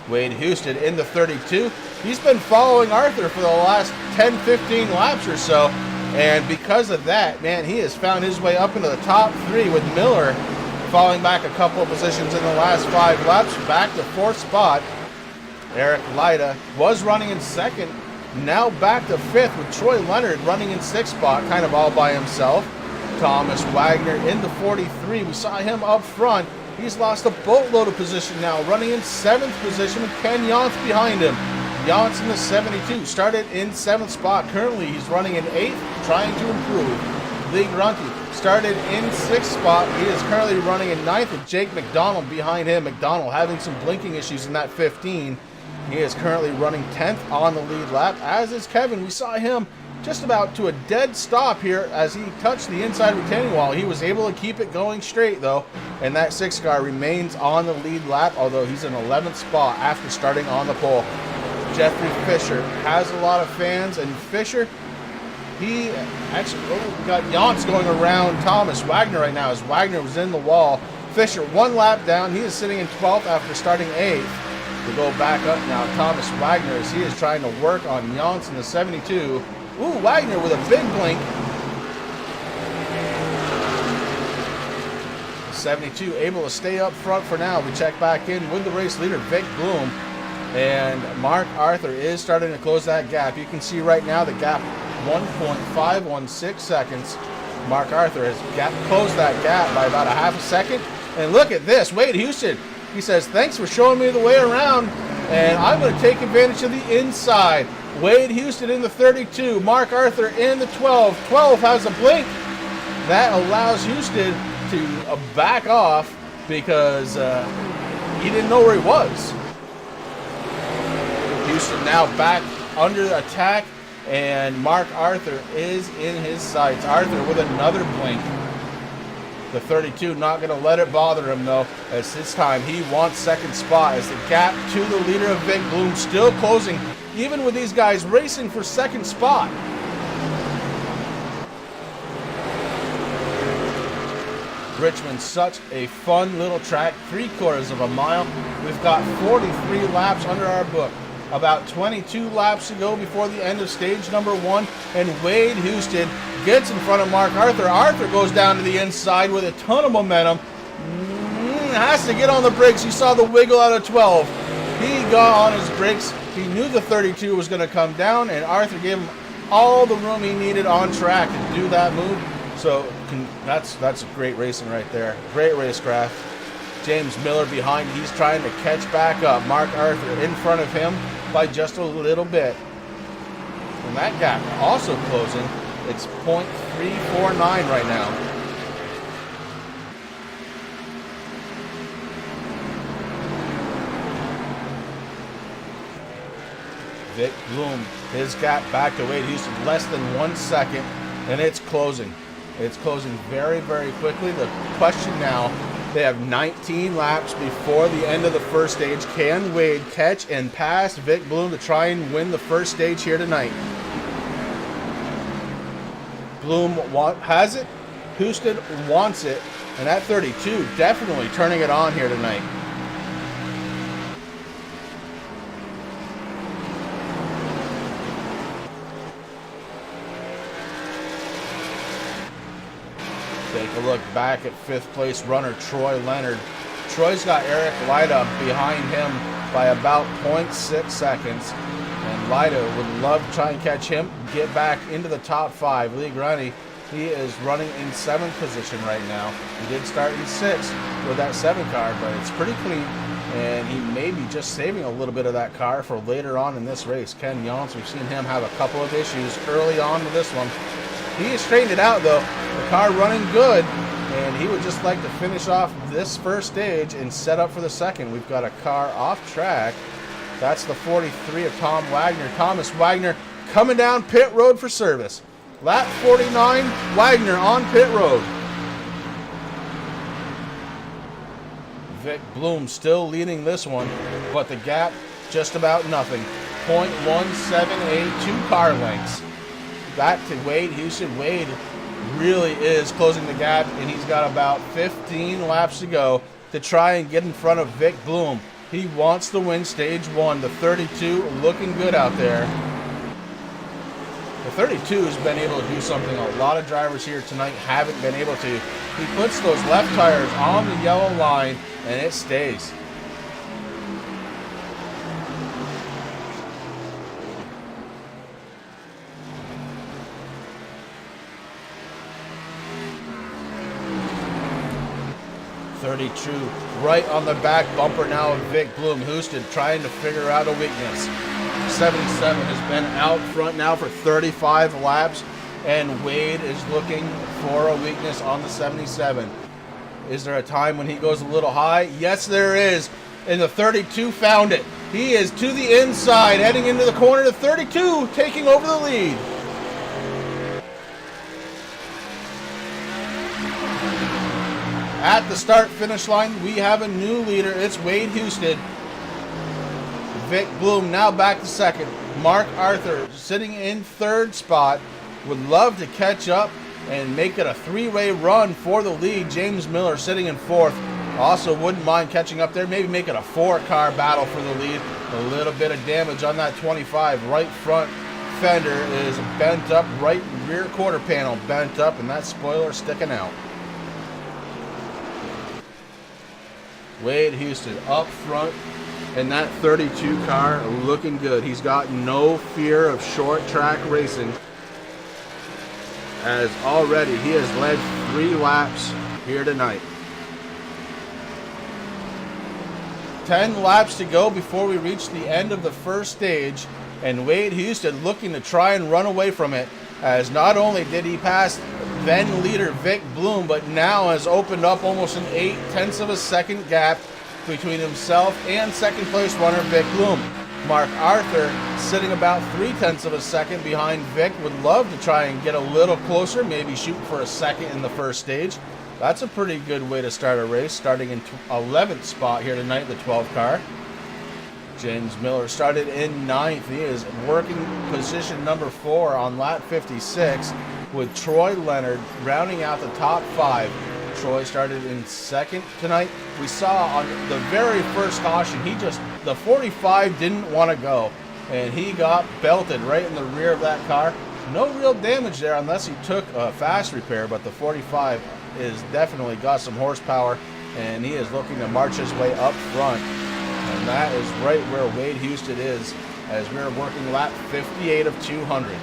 S7: Wade Houston in the 32. He's been following Arthur for the last 10-15 laps or so. And because of that, man, he has found his way up into the top 3 with Miller falling back a couple of positions in the last 5 laps, back to 4th spot. Eric Lyda was running in 2nd, now back to 5th with Troy Leonard running in 6th spot, kind of all by himself. Thomas Wagner in the 43. We saw him up front. He's lost a boatload of position now, running in 7th position with Ken Yance behind him. Yance in the 72, started in 7th spot. Currently, he's running in 8th, trying to improve. Lee Grunty started in 6th spot. He is currently running in 9th with Jake McDonald behind him. McDonald having some blinking issues in that 15. He is currently running 10th on the lead lap, as is Kevin. We saw him just about to a dead stop here as he touched the inside retaining wall. He was able to keep it going straight, though, and that 6 car remains on the lead lap, although he's in 11th spot after starting on the pole. Jeffrey Fisher has a lot of fans, and Fisher, he actually got Yance going around Thomas Wagner right now as Wagner was in the wall. Fisher 1 lap down. He is sitting in 12th after starting 8th. To go back up now, Thomas Wagner, as he is trying to work on Yance in the 72. Ooh, Wagner with a big blink. 72 able to stay up front for now. We check back in with the race leader, Vic Bloom. And Mark Arthur is starting to close that gap. You can see right now the gap 1.516 seconds. Mark Arthur has closed that gap by about a half a second. And look at this, Wade Houston. He says, thanks for showing me the way around, and I'm going to take advantage of the inside. Wade Houston in the 32, Mark Arthur in the 12. 12 has a blink. That allows Houston to back off because he didn't know where he was. Houston now back under attack, and Mark Arthur is in his sights. Arthur with another blink. The 32 not going to let it bother him, though, as this time he wants 2nd spot as the gap to the leader of Vic Bloom still closing, even with these guys racing for 2nd spot. Richmond, such a fun little track, 3/4 of a mile. We've got 43 laps under our book. About 22 laps to go before the end of stage number 1, and Wade Houston gets in front of Mark Arthur. Arthur goes down to the inside with a ton of momentum. Has to get on the brakes. You saw the wiggle out of 12. He got on his brakes. He knew the 32 was going to come down, and Arthur gave him all the room he needed on track to do that move. So that's great racing right there. Great racecraft. James Miller behind. He's trying to catch back up. Mark Arthur in front of him by just a little bit. And that gap also closing. It's 0.349 right now. Vic Bloom, his gap back to Wade Houston, less than 1 second, and it's closing. It's closing very, very quickly. The question now, they have 19 laps before the end of the first stage. Can Wade catch and pass Vic Bloom to try and win the first stage here tonight? Bloom has it. Houston wants it. And that 32 definitely turning it on here tonight. Take a look back at 5th place runner Troy Leonard. Troy's got Eric Lyda behind him by about 0.6 seconds. And Lyda would love to try and catch him, get back into the top 5. Lee Grunty, he is running in 7th position right now. He did start in 6th with that 7 car, but it's pretty clean. And he may be just saving a little bit of that car for later on in this race. Ken Yance, we've seen him have a couple of issues early on with this one. He has straightened it out, though. The car running good, and he would just like to finish off this first stage and set up for the second. We've got a car off track. That's the 43 of Tom Wagner. Thomas Wagner coming down pit road for service. Lap 49, Wagner on pit road. Vic Bloom still leading this one, but the gap just about nothing. 0.178, 2 car lengths. Back to Wade Houston. Wade really is closing the gap, and he's got about 15 laps to go to try and get in front of Vic Bloom. He wants to win stage 1. The 32 looking good out there. The 32 has been able to do something a lot of drivers here tonight haven't been able to. He puts those left tires on the yellow line, and it stays. Right on the back bumper now of Vic Bloom. Houston trying to figure out a weakness. 77 has been out front now for 35 laps, and Wade is looking for a weakness on the 77. Is there a time when he goes a little high? Yes, there is. And the 32 found it. He is to the inside, heading into the corner. The 32 taking over the lead. At the start-finish line, we have a new leader. It's Wade Houston. Vic Bloom now back to second. Mark Arthur sitting in third spot. Would love to catch up and make it a three-way run for the lead. James Miller sitting in fourth. Also wouldn't mind catching up there. Maybe make it a four-car battle for the lead. A little bit of damage on that 25. Right front fender is bent up. Right rear quarter panel bent up, and that spoiler sticking out. Wade Houston up front, and that 32 car looking good. He's got no fear of short track racing, as already he has led 3 laps here tonight. 10 laps to go before we reach the end of the first stage, and Wade Houston looking to try and run away from it, as not only did he pass then leader Vic Bloom, but now has opened up almost an 0.8 of a second gap between himself and second place runner Vic Bloom. Mark Arthur sitting about 0.3 of a second behind Vic. Would love to try and get a little closer, maybe shoot for a second in the first stage. That's a pretty good way to start a race, starting in 11th spot here tonight, the 12 car. James Miller started in 9th. He is working position number 4 on lap 56, with Troy Leonard rounding out the top 5. Troy started in 2nd tonight. We saw on the very first caution, the 45 didn't want to go, and he got belted right in the rear of that car. No real damage there unless he took a fast repair, but the 45 is definitely got some horsepower, and he is looking to march his way up front. And that is right where Wade Houston is, as we're working lap 58 of 200.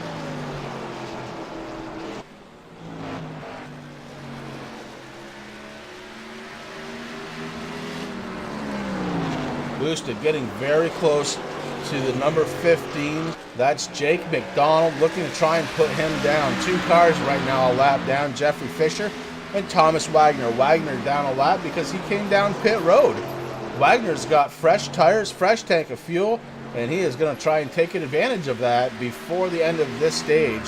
S7: Houston getting very close to the number 15. That's Jake McDonald looking to try and put him down. 2 cars right now a lap down, Jeffrey Fisher and Thomas Wagner. Wagner down a lap because he came down pit road. Wagner's got fresh tires, fresh tank of fuel, and he is going to try and take advantage of that before the end of this stage.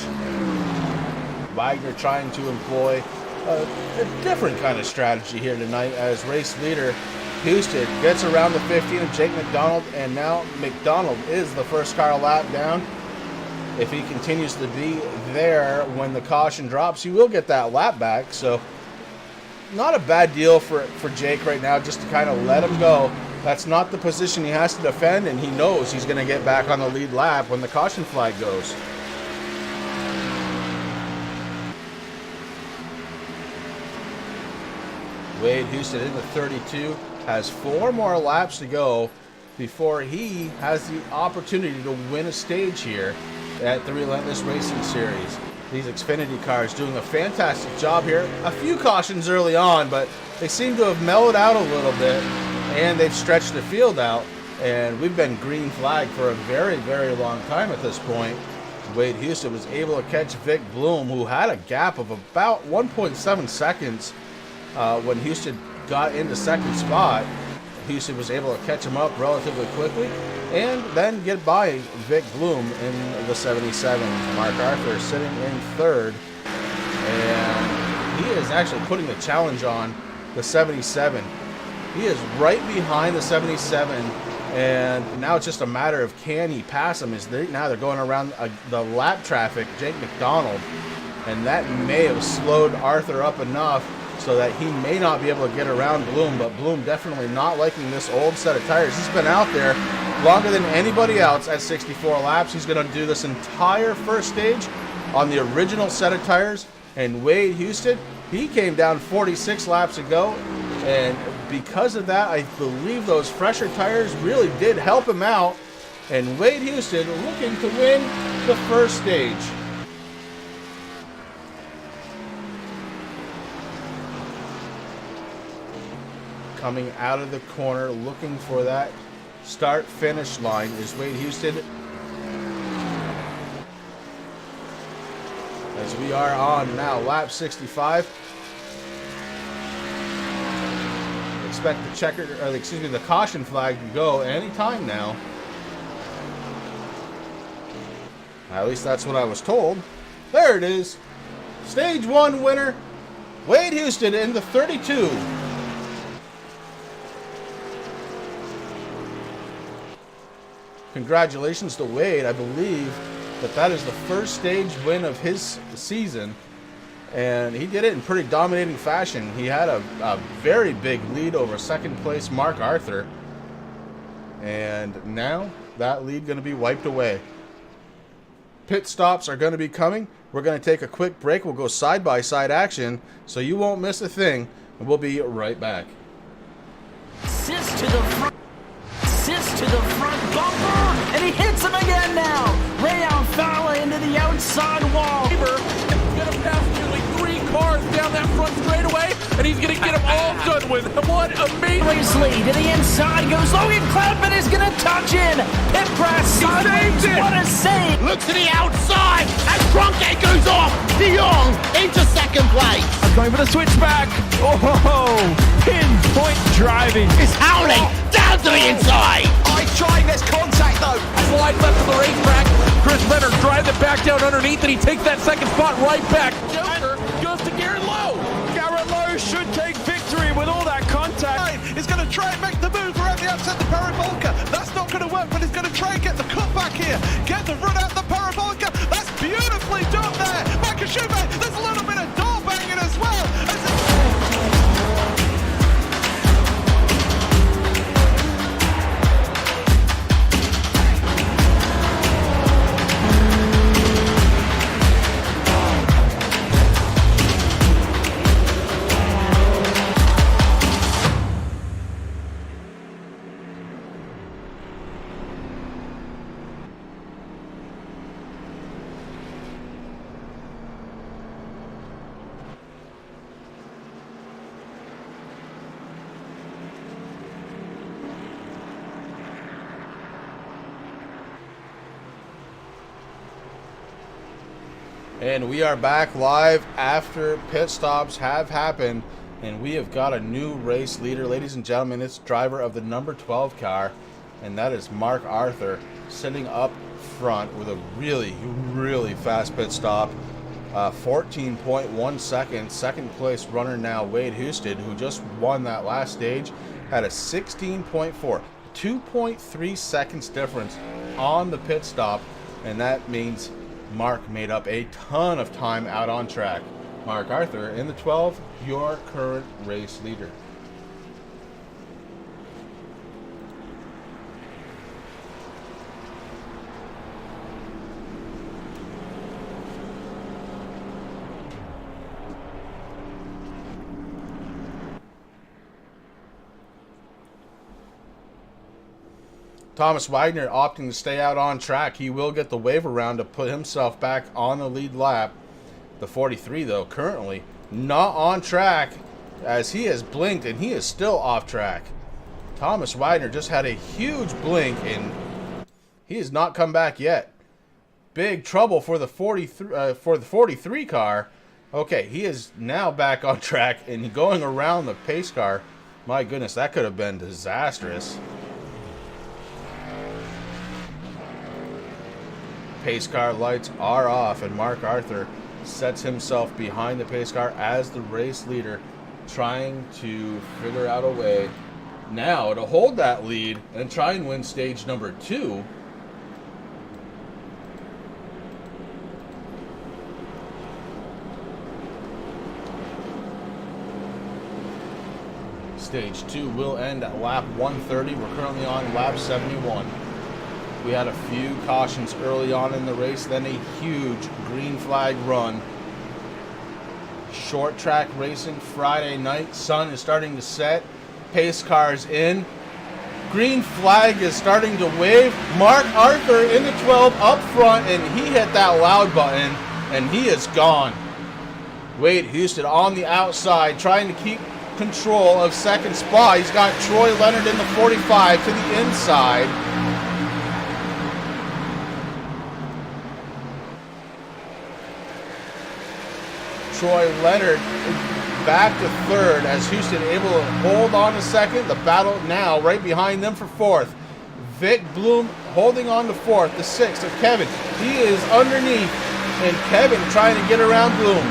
S7: Wagner trying to employ a different kind of strategy here tonight, as race leader Houston gets around the 15 of Jake McDonald, and now McDonald is the first car lap down. If he continues to be there when the caution drops, he will get that lap back. So not a bad deal for Jake right now, just to kind of let him go. That's not the position he has to defend, and he knows he's going to get back on the lead lap when the caution flag goes. Wade Houston in the 32 has 4 more laps to go before he has the opportunity to win a stage here at the Relentless Racing Series. These Xfinity cars doing a fantastic job here. A few cautions early on, but they seem to have mellowed out a little bit, and they've stretched the field out, and we've been green flagged for a very, very long time at this point. Wade Houston was able to catch Vic Bloom, who had a gap of about 1.7 seconds when Houston got into second spot. Houston was able to catch him up relatively quickly and then get by Vic Bloom in the 77. Mark Arthur sitting in third, and he is actually putting the challenge on the 77. He is right behind the 77, and now it's just a matter of can he pass him. Now they're going around the lap traffic, Jake McDonald, and that may have slowed Arthur up enough so that he may not be able to get around Bloom, but Bloom definitely not liking this old set of tires. He's been out there longer than anybody else at 64 laps. He's going to do this entire first stage on the original set of tires, and Wade Houston, he came down 46 laps ago, and because of that, I believe those fresher tires really did help him out, and Wade Houston looking to win the first stage. Coming out of the corner, looking for that start-finish line is Wade Houston. As we are on now lap 65. Expect the caution flag to go anytime now. At least that's what I was told. There it is. Stage 1 winner, Wade Houston in the 32. Congratulations to Wade. I believe that is the first stage win of his season, and he did it in pretty dominating fashion. He had a very big lead over second place Mark Arthur, and now that lead going to be wiped away. Pit stops are going to be coming. We're going to take a quick break. We'll go side-by-side action, so you won't miss a thing, and we'll be right back.
S2: Assist to the front. Assist to the front bumper, and he hits him again now. Rayon Fowler into the outside wall.
S3: Gonna pass nearly 3 cars down that front straightaway, and he's gonna get them all done with. What amazing!
S2: Racely to the inside goes Logan Cloudman is gonna touch in. Pit press sideways. What a save!
S4: Look to the outside as Trunkgate goes off. De Jong into second place.
S5: Going for the switchback. Oh, pinpoint driving.
S4: It's howling down to the inside.
S2: There's contact though.
S3: Slide left of the racetrack. Chris Venner drives it back down underneath, and he takes that second spot right back. Joker goes to Garrett Lowe.
S5: Garrett Lowe should take victory with all that contact.
S6: He's going to try and make the move around the outside the parabolica. That's not going to work, but he's going to try and get the cutback here. Get the run out the parabolica. That's beautifully done there. Michael Schubert, there's a little bit of door banging as well.
S7: And we are back live after pit stops have happened, and we have got a new race leader. Ladies and gentlemen, it's driver of the number 12 car, and that is Mark Arthur, sitting up front with a really, really fast pit stop. 14.1 seconds. Second place runner now, Wade Houston, who just won that last stage, had a 16.4. 2.3 seconds difference on the pit stop, and that means Mark made up a ton of time out on track. Mark Arthur in the 12, your current race leader. Thomas Wagner opting to stay out on track. He will get the wave around to put himself back on the lead lap. The 43, though, currently not on track, as he has blinked and he is still off track. Thomas Wagner just had a huge blink and he has not come back yet. Big trouble for the 43 car. Okay, he is now back on track and going around the pace car. My goodness, that could have been disastrous. Pace car lights are off, and Mark Arthur sets himself behind the pace car as the race leader, trying to figure out a way now to hold that lead and try and win stage number 2. Stage 2 will end at lap 130. We're currently on lap 71. We had a few cautions early on in the race, then a huge green flag run. Short track racing Friday night. Sun is starting to set. Pace cars in. Green flag is starting to wave. Mark Arthur in the 12 up front, and he hit that loud button, and he is gone. Wade Houston on the outside, trying to keep control of second spot. He's got Troy Leonard in the 45 to the inside. Troy Leonard back to third as Houston able to hold on to second. The battle now right behind them for fourth. Vic Bloom holding on to fourth. The sixth of Kevin. He is underneath, and Kevin trying to get around Bloom.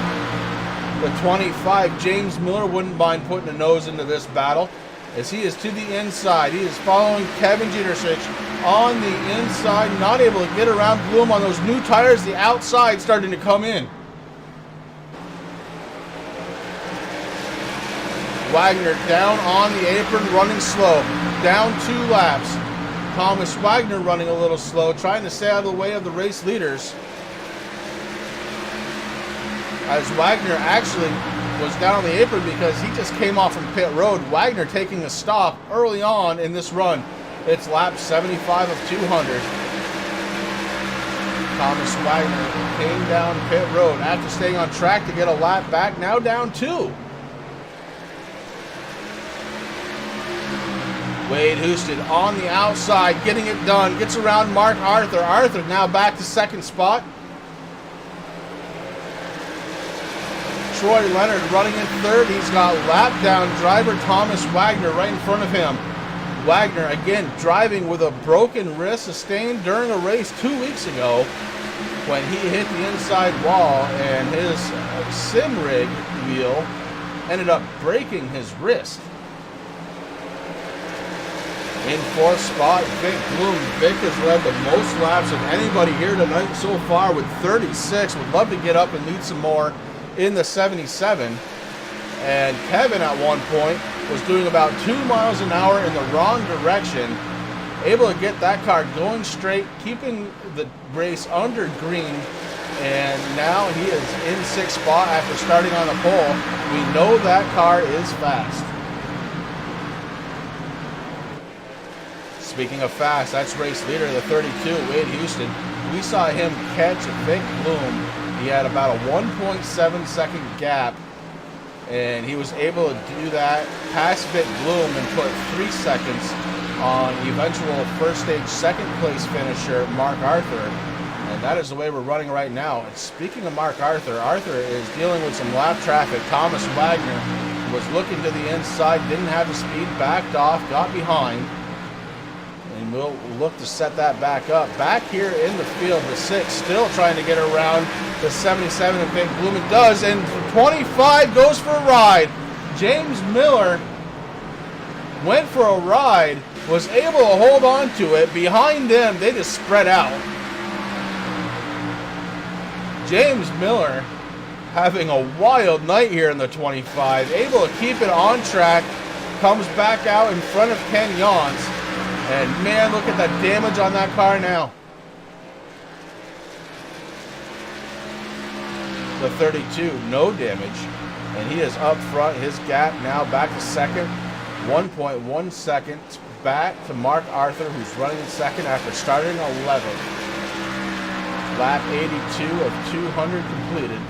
S7: The 25, James Miller, wouldn't mind putting a nose into this battle as he is to the inside. He is following Kevin Jetersich on the inside, not able to get around Bloom on those new tires. The outside starting to come in. Wagner down on the apron, running slow. Down 2 laps. Thomas Wagner running a little slow, trying to stay out of the way of the race leaders. As Wagner actually was down on the apron because he just came off from pit road. Wagner taking a stop early on in this run. It's lap 75 of 200. Thomas Wagner came down pit road after staying on track to get a lap back, now down 2. Wade Houston on the outside, getting it done, gets around Mark Arthur. Arthur now back to second spot. Troy Leonard running in third. He's got lap down driver Thomas Wagner right in front of him. Wagner again driving with a broken wrist sustained during a race 2 weeks ago when he hit the inside wall and his sim rig wheel ended up breaking his wrist. In fourth spot, Vic Bloom. Vic has led the most laps of anybody here tonight so far with 36. Would love to get up and lead some more in the 77. And Kevin at one point was doing about 2 miles an hour in the wrong direction. Able to get that car going straight, keeping the race under green. And now he is in sixth spot after starting on the pole. We know that car is fast. Speaking of fast, that's race leader, the 32, Wade Houston. We saw him catch Vic Bloom. He had about a 1.7 second gap, and he was able to do that, pass Vic Bloom, and put 3 seconds on eventual first stage second place finisher Mark Arthur. And that is the way we're running right now. And speaking of Mark Arthur, Arthur is dealing with some lap traffic. Thomas Wagner was looking to the inside, didn't have the speed, backed off, got behind. And we'll look to set that back up. Back here in the field, the 6 still trying to get around the 77 and Vic Bloom. It does, and 25 goes for a ride. James Miller went for a ride, was able to hold on to it. Behind them, they just spread out. James Miller having a wild night here in the 25. Able to keep it on track. Comes back out in front of Ken Yons. And man, look at that damage on that car now. The 32, no damage. And he is up front. His gap now back to second. 1.1 seconds back to Mark Arthur, who's running in second after starting 11th. Lap 82 of 200 completed.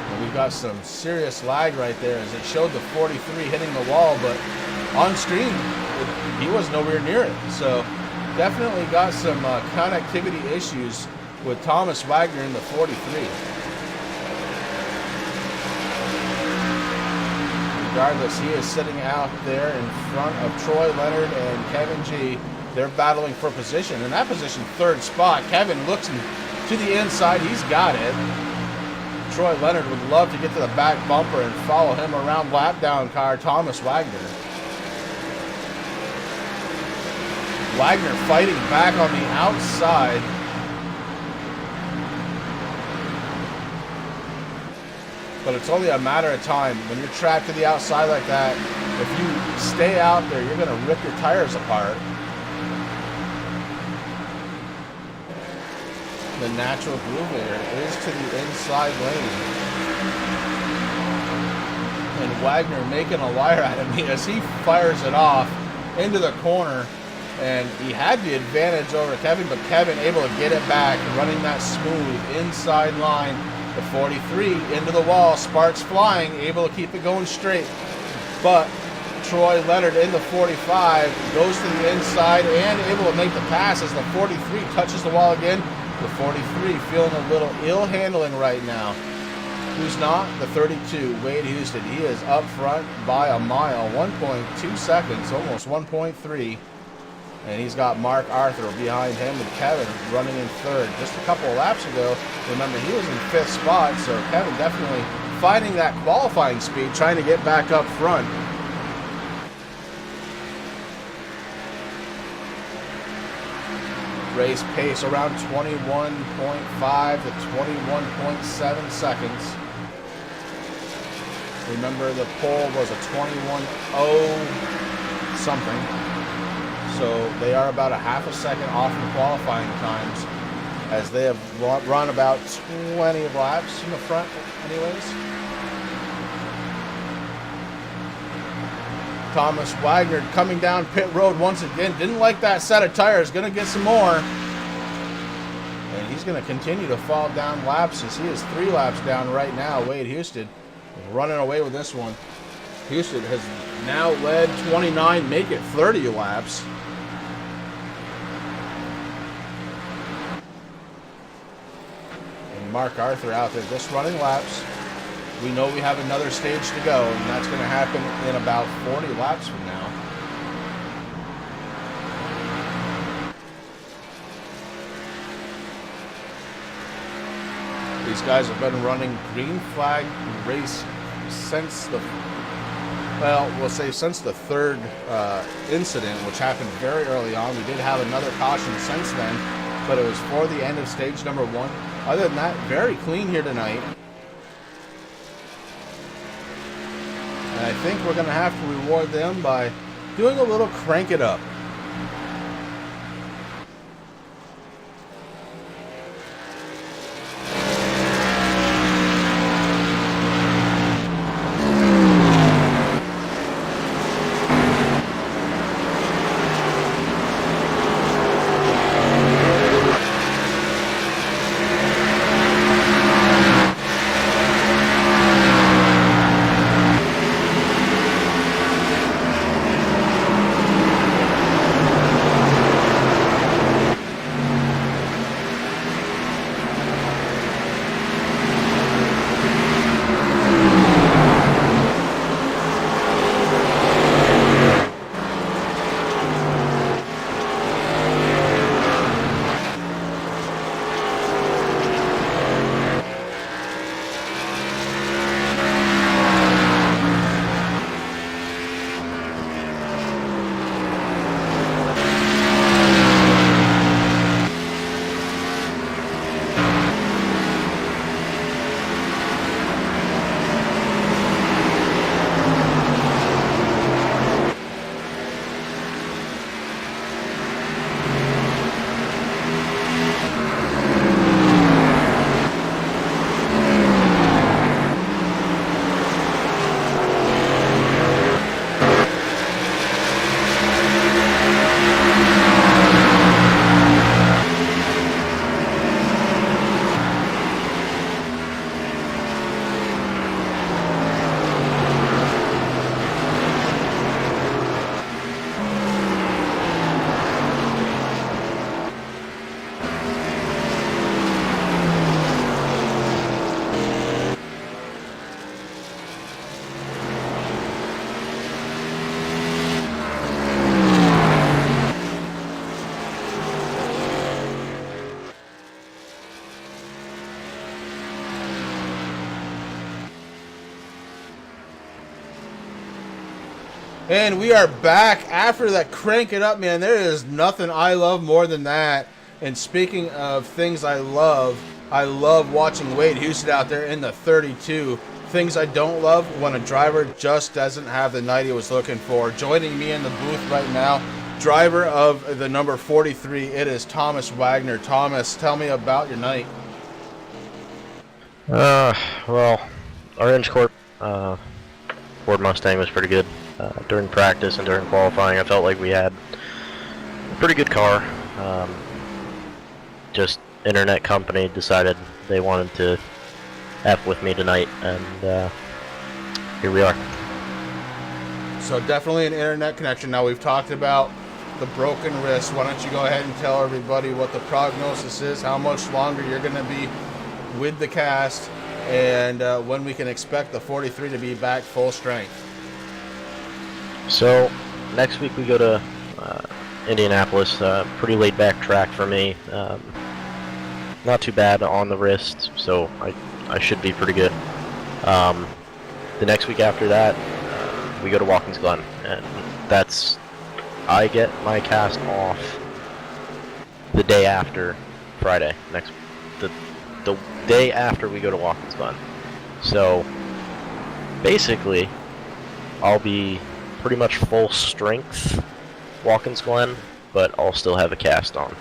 S7: And we've got some serious lag right there as it showed the 43 hitting the wall, but on screen, he was nowhere near it. So definitely got some connectivity issues with Thomas Wagner in the 43. Regardless, he is sitting out there in front of Troy Leonard and Kevin G. They're battling for position. In that position, third spot. Kevin looks to the inside. He's got it. Troy Leonard would love to get to the back bumper and follow him around lap down car Thomas Wagner. Wagner fighting back on the outside. But it's only a matter of time. When you're trapped to the outside like that, if you stay out there, you're going to rip your tires apart. the natural groove there, is to the inside lane. And Wagner making a liar out of me as he fires it off into the corner. And he had the advantage over Kevin, but Kevin able to get it back, running that smooth inside line. The 43 into the wall, sparks flying, able to keep it going straight. But Troy Leonard in the 45 goes to the inside and able to make the pass as the 43 touches the wall again. The 43 feeling a little ill handling right now. Who's not? The 32, Wade Houston. He is up front by a mile, 1.2 seconds, almost 1.3. And he's got Mark Arthur behind him and Kevin running in third. Just a couple of laps ago, remember, he was in 5th spot, so Kevin definitely finding that qualifying speed, trying to get back up front. Race pace around 21.5 to 21.7 seconds. Remember, the pole was a 21.0 something. So they are about a half a second off in qualifying times, as they have run about 20 laps in the front anyways. Thomas Wagner coming down pit road once again. Didn't like that set of tires. Going to get some more. And he's going to continue to fall down laps as he is 3 laps down right now. Wade Houston is running away with this one. Houston has now led 29, make it 30 laps. Mark Arthur out there just running laps. We know we have another stage to go, and that's going to happen in about 40 laps from now. These guys have been running green flag race since the, well, we'll say since the 3rd incident, which happened very early on. We did have another caution since then, but it was for the end of stage number 1. Other than that, very clean here tonight. And I think we're going to have to reward them by doing a little crank it up. And we are back after that crank it up, man. There is nothing I love more than that. And speaking of things I love watching Wade Houston out there in the 32. Things I don't love, when a driver just doesn't have the night he was looking for. Joining me in the booth right now, driver of the number 43. It is Thomas Wagner. Thomas, tell me about your night.
S8: Well, Orange Corp Ford Mustang was pretty good. During practice and during qualifying, I felt like we had a pretty good car. Just internet company decided they wanted to F with me tonight, and here we are.
S7: So definitely an internet connection. Now we've talked about the broken wrist. Why don't you go ahead and tell everybody what the prognosis is, how much longer you're going to be with the cast, and when we can expect the 43 to be back full strength.
S8: So next week we go to Indianapolis. Pretty laid back track for me. Not too bad on the wrist, so I should be pretty good. The next week after that, we go to Watkins Glen, and I get my cast off the day after Friday. The day after we go to Watkins Glen. So basically, I'll be pretty much full strength Watkins Glen, but I'll still have a cast on.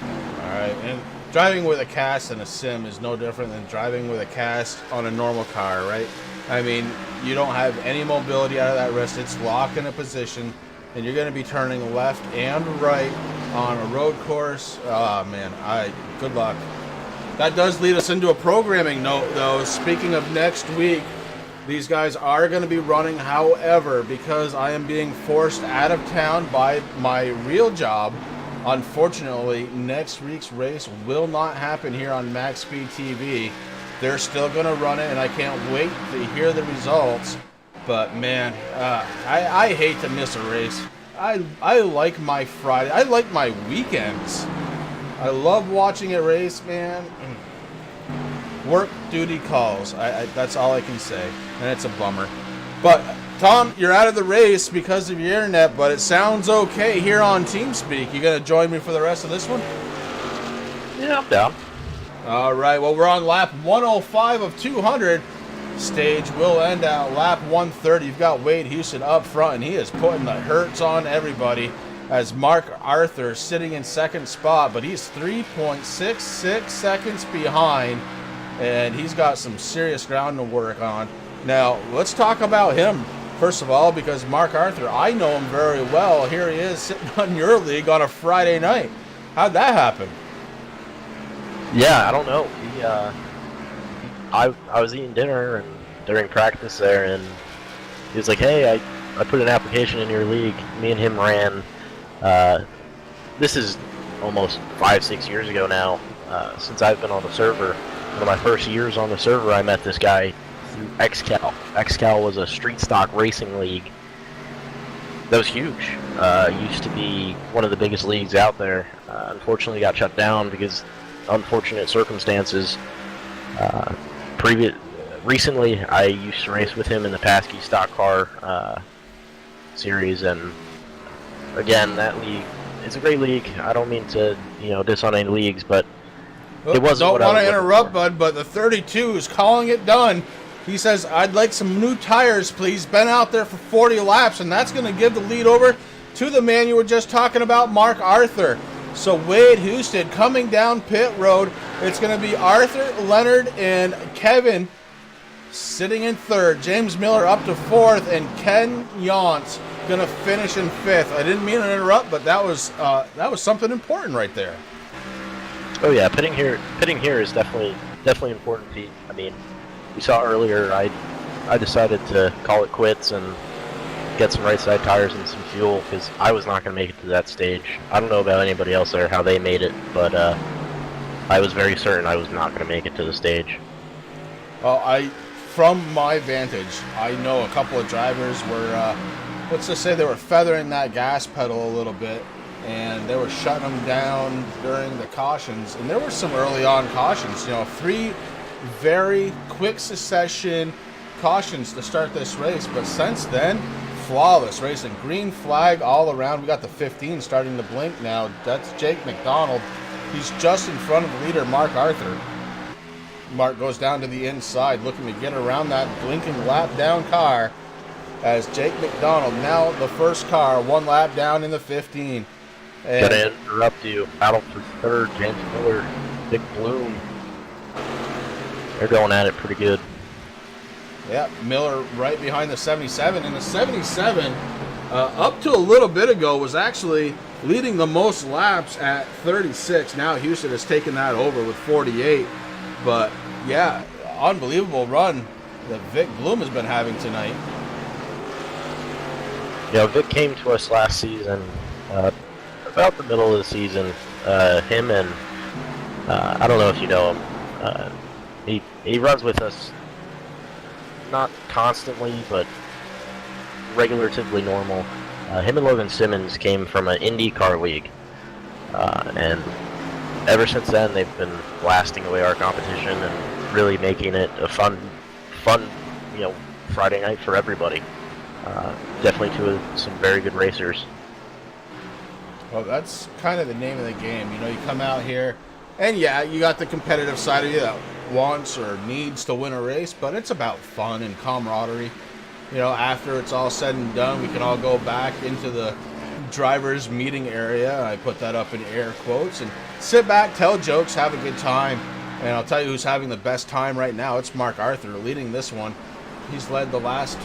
S7: Alright, and driving with a cast in a sim is no different than driving with a cast on a normal car, right? I mean, you don't have any mobility out of that wrist. It's locked in a position, and you're going to be turning left and right on a road course. Oh, man, good luck. That does lead us into a programming note, though. Speaking of next week, these guys are going to be running. However, because I am being forced out of town by my real job, unfortunately, next week's race will not happen here on MaxSpeedTV. They're still going to run it, and I can't wait to hear the results. But, man, I hate to miss a race. I like my Friday. I like my weekends. I love watching a race, man. Work duty calls. That's all I can say, and it's a bummer. But Tom, you're out of the race because of your internet, but it sounds okay here on TeamSpeak. You gonna join me for the rest of this one?
S8: Yeah, I'm down.
S7: All right. Well, we're on lap 105 of 200. Stage will end at lap 130. You've got Wade Houston up front, and he is putting the hurts on everybody. As Mark Arthur sitting in second spot, but he's 3.66 seconds behind, and he's got some serious ground to work on. Now, let's talk about him, first of all, because Mark Arthur, I know him very well. Here he is sitting on your league on a Friday night. How'd that happen?
S8: Yeah, I don't know. I was eating dinner and during practice there, and he was like, hey, I put an application in your league. Me and him ran. This is almost 5-6 years ago now, since I've been on the server. One of my first years on the server, I met this guy through XCal. XCal was a street stock racing league that was huge. Used to be one of the biggest leagues out there. Unfortunately got shut down because unfortunate circumstances. Recently, I used to race with him in the Paskey Stock Car series, and again, that league, it's a great league. I don't mean to, diss on any leagues, but it wasn't what I was looking for. Don't want to interrupt,
S7: bud, but the 32 is calling it done. He says, I'd like some new tires, please. Been out there for 40 laps, and that's going to give the lead over to the man you were just talking about, Mark Arthur. So Wade Houston coming down pit road. It's going to be Arthur, Leonard, and Kevin sitting in third. James Miller up to fourth, and Ken Yance going to finish in fifth. I didn't mean to interrupt, but that was something important right there.
S8: Oh yeah, pitting here is definitely important, Pete. I mean, we saw earlier I decided to call it quits and get some right side tires and some fuel because I was not going to make it to that stage. I don't know about anybody else there, how they made it, but I was very certain I was not going to make it to the stage.
S7: Well, from my vantage, I know a couple of drivers were, let's just say they were feathering that gas pedal a little bit, and they were shutting them down during the cautions, and there were some early on cautions, 3 very quick succession cautions to start this race, but since then, flawless racing. Green flag all around. We got the 15 starting to blink now. That's Jake McDonald. He's just in front of the leader, Mark Arthur. Mark goes down to the inside, looking to get around that blinking lap down car. as Jake McDonald, now the first car, 1 lap down in the 15. And
S8: Gonna interrupt you. Battle for third, James Miller, Dick Bloom. They're going at it pretty good.
S7: yeah, Miller right behind the 77. And the 77, up to a little bit ago, was actually leading the most laps at 36. Now Houston has taken that over with 48. But, yeah, unbelievable run that Vic Bloom has been having tonight.
S8: Yeah, Vic came to us last season, about the middle of the season. Him and I don't know if you know him. He runs with us, not constantly, but regulatively normal. Him and Logan Simmons came from an IndyCar league, and ever since then they've been blasting away our competition and really making it a fun, Friday night for everybody. Definitely some very good racers.
S7: Well, that's kind of the name of the game. You know, you come out here, and yeah, you got the competitive side of you that wants or needs to win a race, but it's about fun and camaraderie. You know, after it's all said and done, we can all go back into the driver's meeting area. I put that up in air quotes, and sit back, tell jokes, have a good time. And I'll tell you who's having the best time right now. It's Mark Arthur leading this one. He's led the last,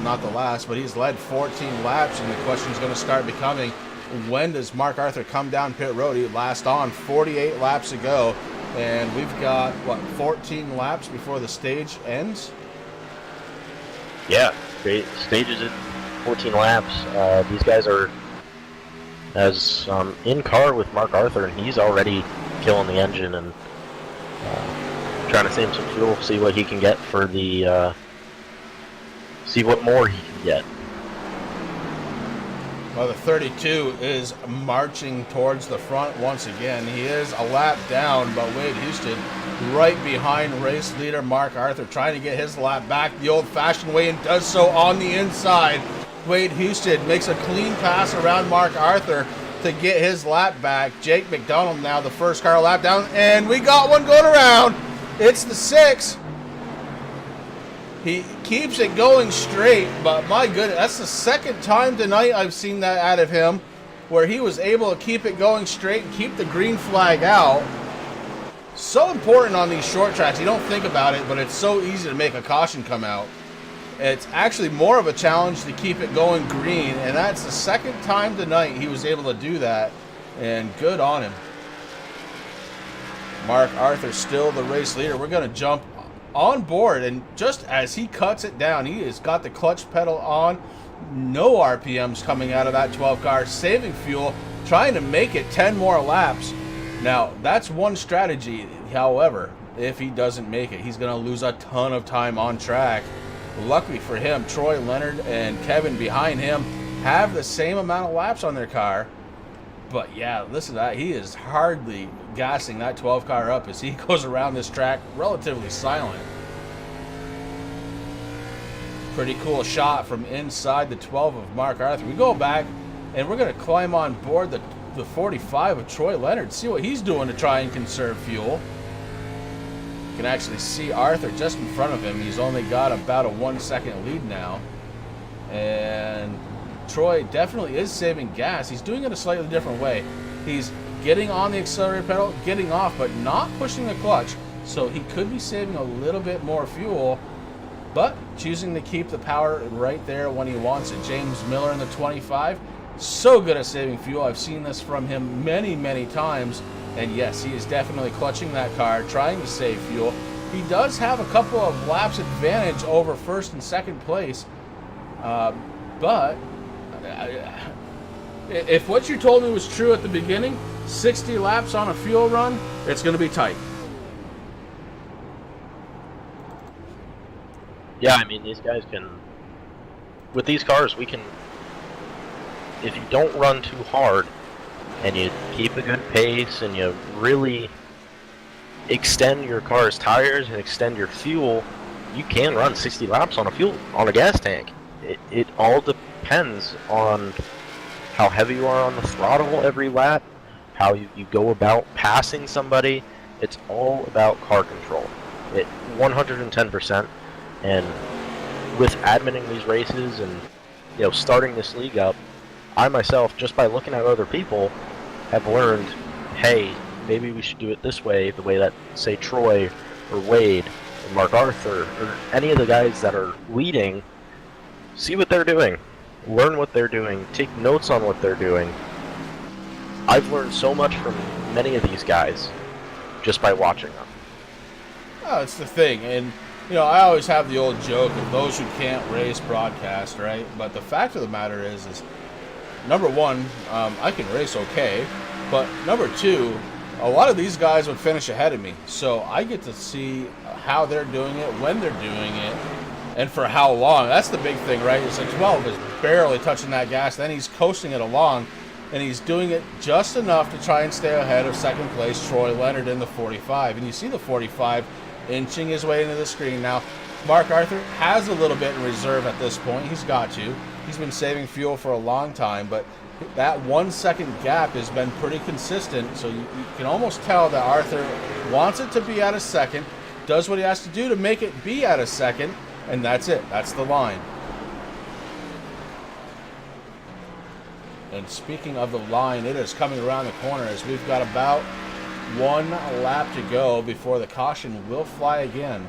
S7: not the last, but he's led 14 laps, and the question is going to start becoming, when does Mark Arthur come down pit road? He last on 48 laps ago, and we've got, 14 laps before the stage ends?
S8: Yeah, stage is at 14 laps. These guys are in car with Mark Arthur, and he's already killing the engine and trying to save some fuel, see what he can get for the, see what more he can get.
S7: Well, the 32 is marching towards the front once again. He is a lap down, but Wade Houston right behind race leader Mark Arthur, trying to get his lap back the old-fashioned way, and does so on the inside. Wade Houston makes a clean pass around Mark Arthur to get his lap back. Jake McDonald now the first car lap down, and we got one going around. It's the 6. He keeps it going straight, but my goodness, that's the second time tonight I've seen that out of him, where he was able to keep it going straight and keep the green flag out. So important on these short tracks. You don't think about it, but it's so easy to make a caution come out. It's actually more of a challenge to keep it going green, and that's the second time tonight he was able to do that, and good on him. Mark Arthur still the race leader. We're going to jump on board, and just as he cuts it down, he has got the clutch pedal on. No RPMs coming out of that 12 car, saving fuel, trying to make it 10 more laps. Now, that's one strategy. However, if he doesn't make it, he's going to lose a ton of time on track. Luckily for him, Troy Leonard and Kevin behind him have the same amount of laps on their car. But yeah, listen to that. He is hardly gassing that 12 car up as he goes around this track relatively silent. Pretty cool shot from inside the 12 of Mark Arthur. We go back and we're going to climb on board the 45 of Troy Leonard, see what he's doing to try and conserve fuel. You can actually see Arthur just in front of him. He's only got about a 1 second lead now. And Troy definitely is saving gas. He's doing it a slightly different way. He's getting on the accelerator pedal, getting off, but not pushing the clutch. So he could be saving a little bit more fuel, but choosing to keep the power right there when he wants it. James Miller in the 25, so good at saving fuel. I've seen this from him many, many times. And yes, he is definitely clutching that car, trying to save fuel. He does have a couple of laps advantage over first and second place. But if what you told me was true at the beginning, 60 laps on a fuel run, it's going to be tight.
S8: Yeah, I mean, these guys can, with these cars, we can, if you don't run too hard and you keep a good pace and you really extend your car's tires and extend your fuel, you can run 60 laps on a gas tank. It all depends on how heavy you are on the throttle every lap, how you go about passing somebody. It's all about car control. 110%. And with adminning these races and, you know, starting this league up, I myself, just by looking at other people, have learned, hey, maybe we should do it this way, the way that, say, Troy or Wade or Mark Arthur or any of the guys that are leading, see what they're doing, learn what they're doing, take notes on what they're doing. I've learned so much from many of these guys just by watching them.
S7: Oh, it's the thing, and you know, I always have the old joke of those who can't race broadcast, right? But the fact of the matter is number one, I can race okay, but number two, a lot of these guys would finish ahead of me, so I get to see how they're doing it, when they're doing it, and for how long. That's the big thing, right? It's like 12 is barely touching that gas, then he's coasting it along, and he's doing it just enough to try and stay ahead of second place Troy Leonard in the 45. And you see the 45 inching his way into the screen. Now, Mark Arthur has a little bit in reserve at this point. He's got to. He's been saving fuel for a long time, but that 1 second gap has been pretty consistent, so you can almost tell that Arthur wants it to be at a second, does what he has to do to make it be at a second, and that's it. That's the line. And speaking of the line, it is coming around the corner as we've got about 1 lap to go before the caution will fly again.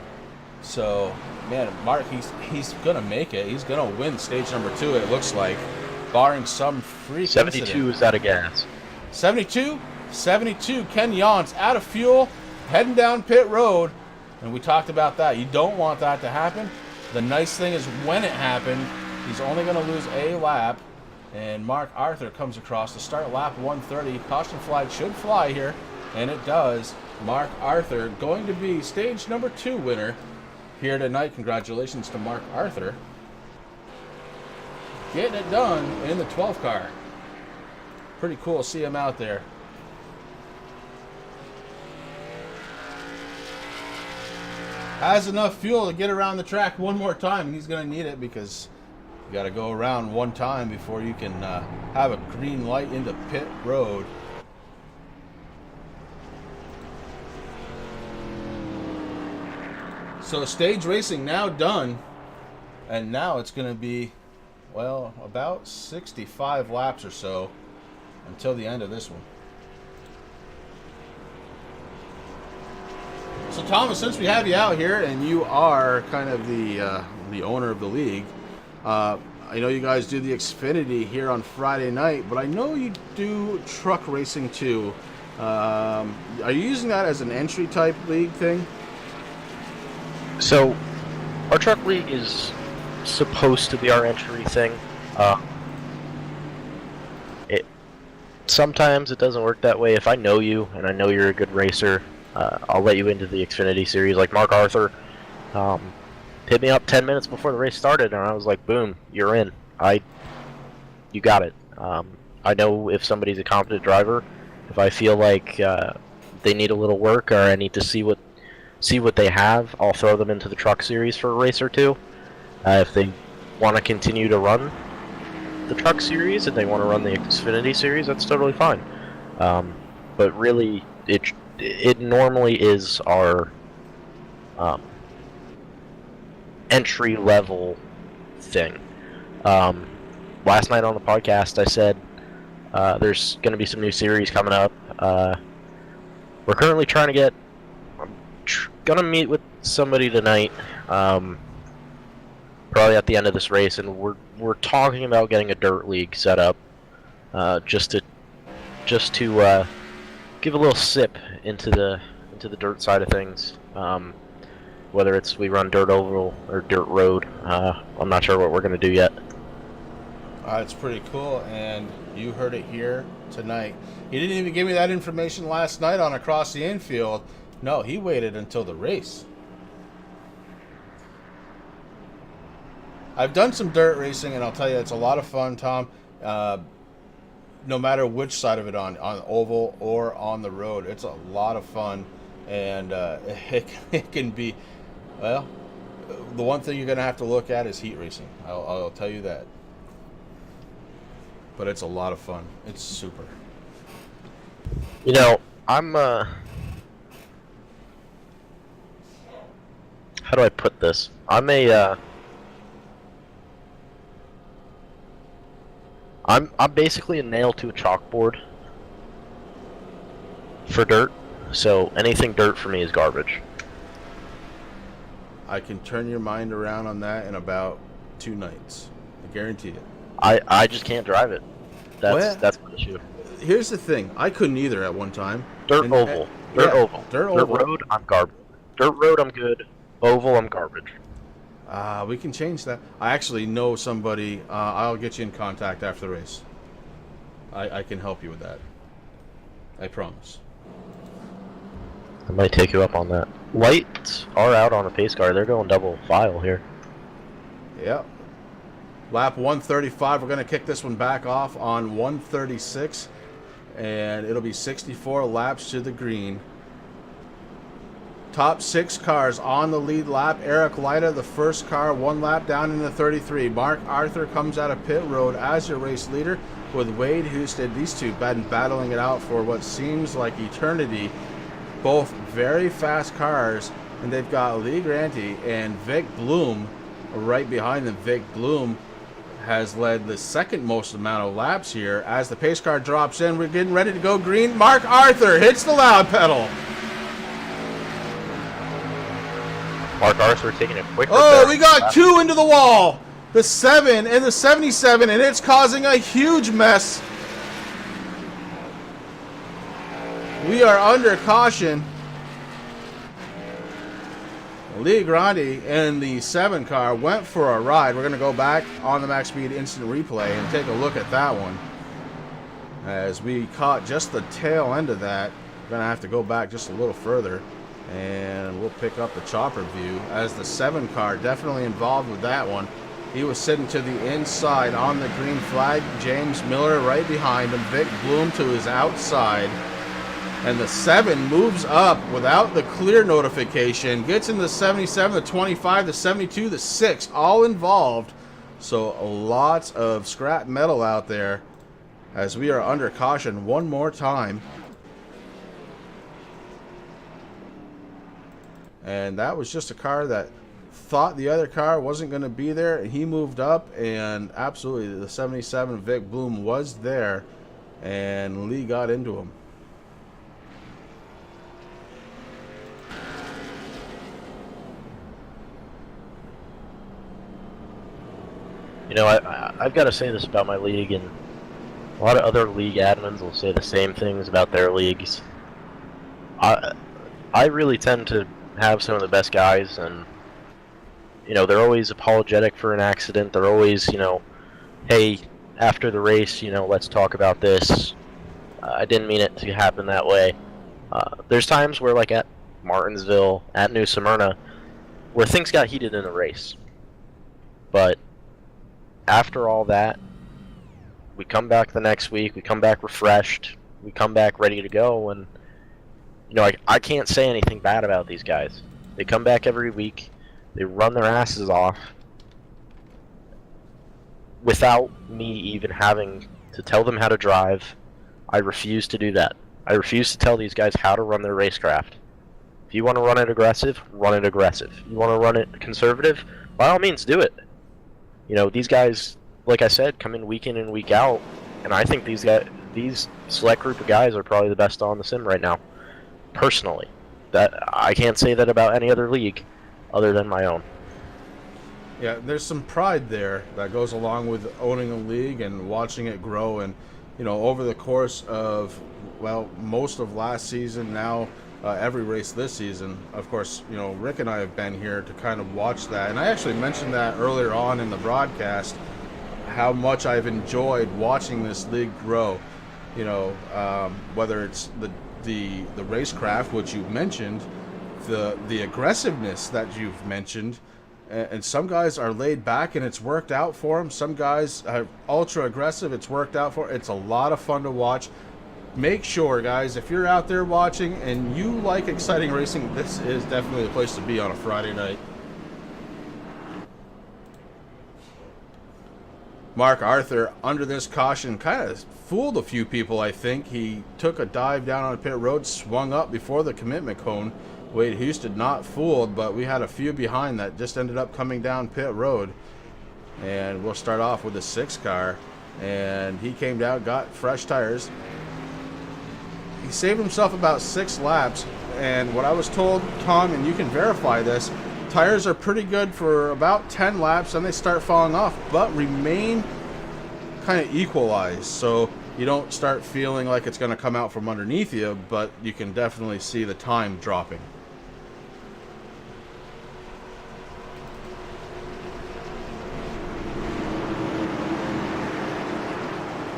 S7: So, man, Mark, he's going to make it. He's going to win stage number 2, it looks like, barring some freak
S8: 72
S7: incident.
S8: is out of gas.
S7: 72? 72. Ken Yance out of fuel, heading down pit road. And we talked about that. You don't want that to happen. The nice thing is when it happened, he's only going to lose a lap. And Mark Arthur comes across to start lap 130. Caution flag should fly here, and it does. Mark Arthur going to be stage number 2 winner here tonight. Congratulations to Mark Arthur. Getting it done in the 12 car. Pretty cool to see him out there. Has enough fuel to get around the track one more time, and he's going to need it because you got to go around one time before you can have a green light into pit road. So stage racing now done, and now it's going to be, well, about 65 laps or so until the end of this one. So Thomas, since we have you out here and you are kind of the owner of the league, I know you guys do the Xfinity here on Friday night, but I know you do truck racing too. Are you using that as an entry type league thing?
S8: So, our truck league is supposed to be our entry thing. Sometimes it doesn't work that way. If I know you and I know you're a good racer, I'll let you into the Xfinity series. Like Mark Arthur hit me up 10 minutes before the race started, and I was like, boom, you're in. You got it. I know if somebody's a competent driver, if I feel like they need a little work or I need to see what they have, I'll throw them into the truck series for a race or two. If they want to continue to run the truck series and they want to run the Xfinity series, that's totally fine. But really, it normally is our entry level thing. Last night on the podcast I said there's going to be some new series coming up. We're currently trying to get, I'm going to meet with somebody tonight, probably at the end of this race, and we're talking about getting a dirt league set up, just to give a little sip into the dirt side of things. Whether it's we run dirt oval or dirt road, I'm not sure what we're going to do yet.
S7: It's pretty cool, and you heard it here tonight. He didn't even give me that information last night on Across the Infield. No, he waited until the race. I've done some dirt racing, and I'll tell you, it's a lot of fun, Tom. No matter which side of it on oval or on the road, it's a lot of fun, and it can be, well, the one thing you're going to have to look at is heat racing. I'll tell you that. But it's a lot of fun. It's super.
S8: You know, I'm how do I put this? I'm a I'm basically a nail to a chalkboard for dirt, so anything dirt for me is garbage.
S7: I can turn your mind around on that in about 2 nights. I guarantee it.
S8: I just can't drive it. That's my issue.
S7: Here's the thing. I couldn't either at one time.
S8: Dirt oval. Dirt oval.
S7: Dirt
S8: road, I'm garbage. Dirt road, I'm good. Oval, I'm garbage.
S7: We can change that. I actually know somebody. I'll get you in contact after the race. I can help you with that. I promise.
S8: I might take you up on that. Lights are out on a pace car. They're going double file here.
S7: Yep. Lap 135. We're going to kick this one back off on 136. And it'll be 64 laps to the green. Top 6 cars on the lead lap. Eric Lyda, the first car, 1 lap down in the 33. Mark Arthur comes out of pit road as your race leader with Wade Houston. These two been battling it out for what seems like eternity. Both very fast cars, and they've got Lee Granty and Vic Bloom right behind them. Vic Bloom has led the second most amount of laps here. As the pace car drops in, we're getting ready to go green. Mark Arthur hits the loud pedal.
S8: Mark Arthur taking a quick.
S7: Oh, we got 2 into the wall. The 7 and the 77, and it's causing a huge mess. We are under caution. Lee Grandi and the 7 car went for a ride. We're going to go back on the Max Speed instant replay and take a look at that one. As we caught just the tail end of that, we're going to have to go back just a little further. And we'll pick up the chopper view as the 7 car definitely involved with that one. He was sitting to the inside on the green flag. James Miller right behind him. Vic Bloom to his outside. And the 7 moves up without the clear notification. Gets in the 77, the 25, the 72, the 6. All involved. So lots of scrap metal out there as we are under caution one more time. And that was just a car that thought the other car wasn't going to be there. And he moved up, and absolutely the 77 Vic Bloom was there. And Lee got into him.
S8: You know, I've got to say this about my league, and a lot of other league admins will say the same things about their leagues. I really tend to have some of the best guys, and you know, they're always apologetic for an accident. They're always, you know, hey, after the race, you know, let's talk about this. I didn't mean it to happen that way. There's times where, like at Martinsville, at New Smyrna, where things got heated in the race. But after all that, we come back the next week, we come back refreshed, we come back ready to go, and you know, I can't say anything bad about these guys. They come back every week, they run their asses off without me even having to tell them how to drive. I refuse to do that. I refuse to tell these guys how to run their racecraft. If you want to run it aggressive, run it aggressive. You want to run it conservative, by all means do it. You know, these guys, like I said, come in and week out, and I think these select group of guys are probably the best on the sim right now. Personally, that I can't say that about any other league other than my own.
S7: Yeah, there's some pride there that goes along with owning a league and watching it grow. And you know, over the course of, well, most of last season, now every race this season, of course, you know, Rick and I have been here to kind of watch that. And I actually mentioned that earlier on in the broadcast, how much I've enjoyed watching this league grow. You know, whether it's the racecraft, which you've mentioned, the aggressiveness that you've mentioned, and some guys are laid back and it's worked out for them. Some guys are ultra aggressive, it's worked out for. It's a lot of fun to watch. Make sure, guys, if you're out there watching and you like exciting racing, this is definitely the place to be on a Friday night. Mark Arthur, under this caution, kind of fooled a few people, I think. He took a dive down on pit road, swung up before the commitment cone. Wade Houston not fooled, but we had a few behind that just ended up coming down pit road. And we'll start off with the 6 car. and he came down, got fresh tires. He saved himself about 6 laps, and what I was told, Tom, and you can verify this, tires are pretty good for about 10 laps, and they start falling off, but remain kind of equalized, so you don't start feeling like it's going to come out from underneath you, but you can definitely see the time dropping.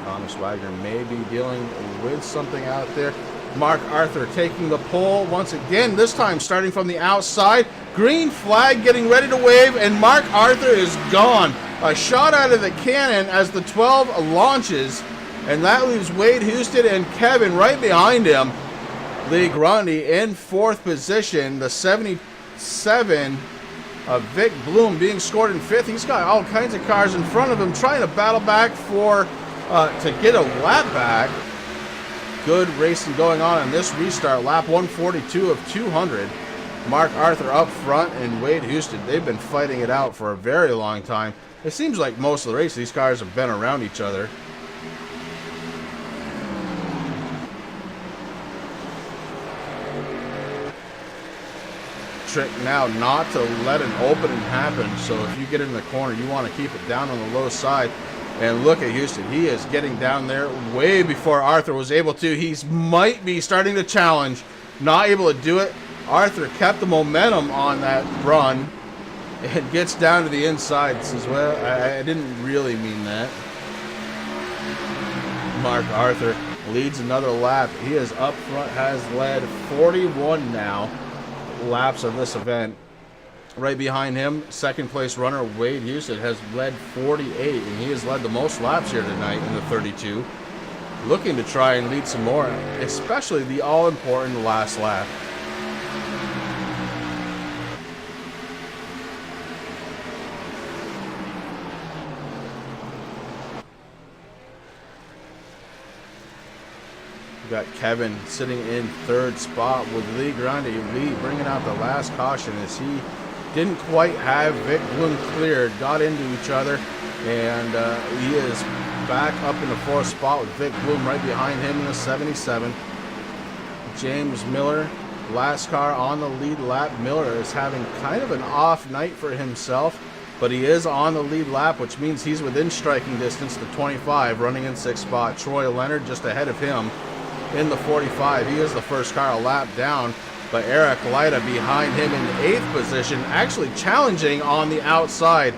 S7: Thomas Wagner may be dealing with something out there. Mark Arthur taking the pole once again, this time starting from the outside. Green flag getting ready to wave, and Mark Arthur is gone. A shot out of the cannon as the 12 launches, and that leaves Wade Houston and Kevin right behind him. Lee Grundy in 4th position. The 77 of Vic Bloom being scored in 5th. He's got all kinds of cars in front of him trying to battle back for to get a lap back. Good racing going on in this restart. Lap 142 of 200. Mark Arthur up front and Wade Houston, they've been fighting it out for a very long time. It seems like most of the race, these cars have been around each other. Trick now not to let an opening happen, so if you get in the corner, you want to keep it down on the low side. And look at Houston. He is getting down there way before Arthur was able to. He might be starting to challenge. Not able to do it. Arthur kept the momentum on that run and gets down to the inside. Says, well, I didn't really mean that. Mark Arthur leads another lap. He is up front, has led 41 now laps of this event. Right behind him, 2nd place runner Wade Houston has led 48, and he has led the most laps here tonight in the 32. Looking to try and lead some more, especially the all-important last lap. We got Kevin sitting in 3rd spot with Lee Grundy. Lee bringing out the last caution as he didn't quite have Vic Bloom cleared, got into each other, and he is back up in the 4th spot with Vic Bloom right behind him in the 77. James Miller, last car on the lead lap. Miller is having kind of an off night for himself, but he is on the lead lap, which means he's within striking distance to 25, running in 6th spot. Troy Leonard just ahead of him in the 45. He is the first car a lap down. But Eric Lyda behind him in 8th position, actually challenging on the outside.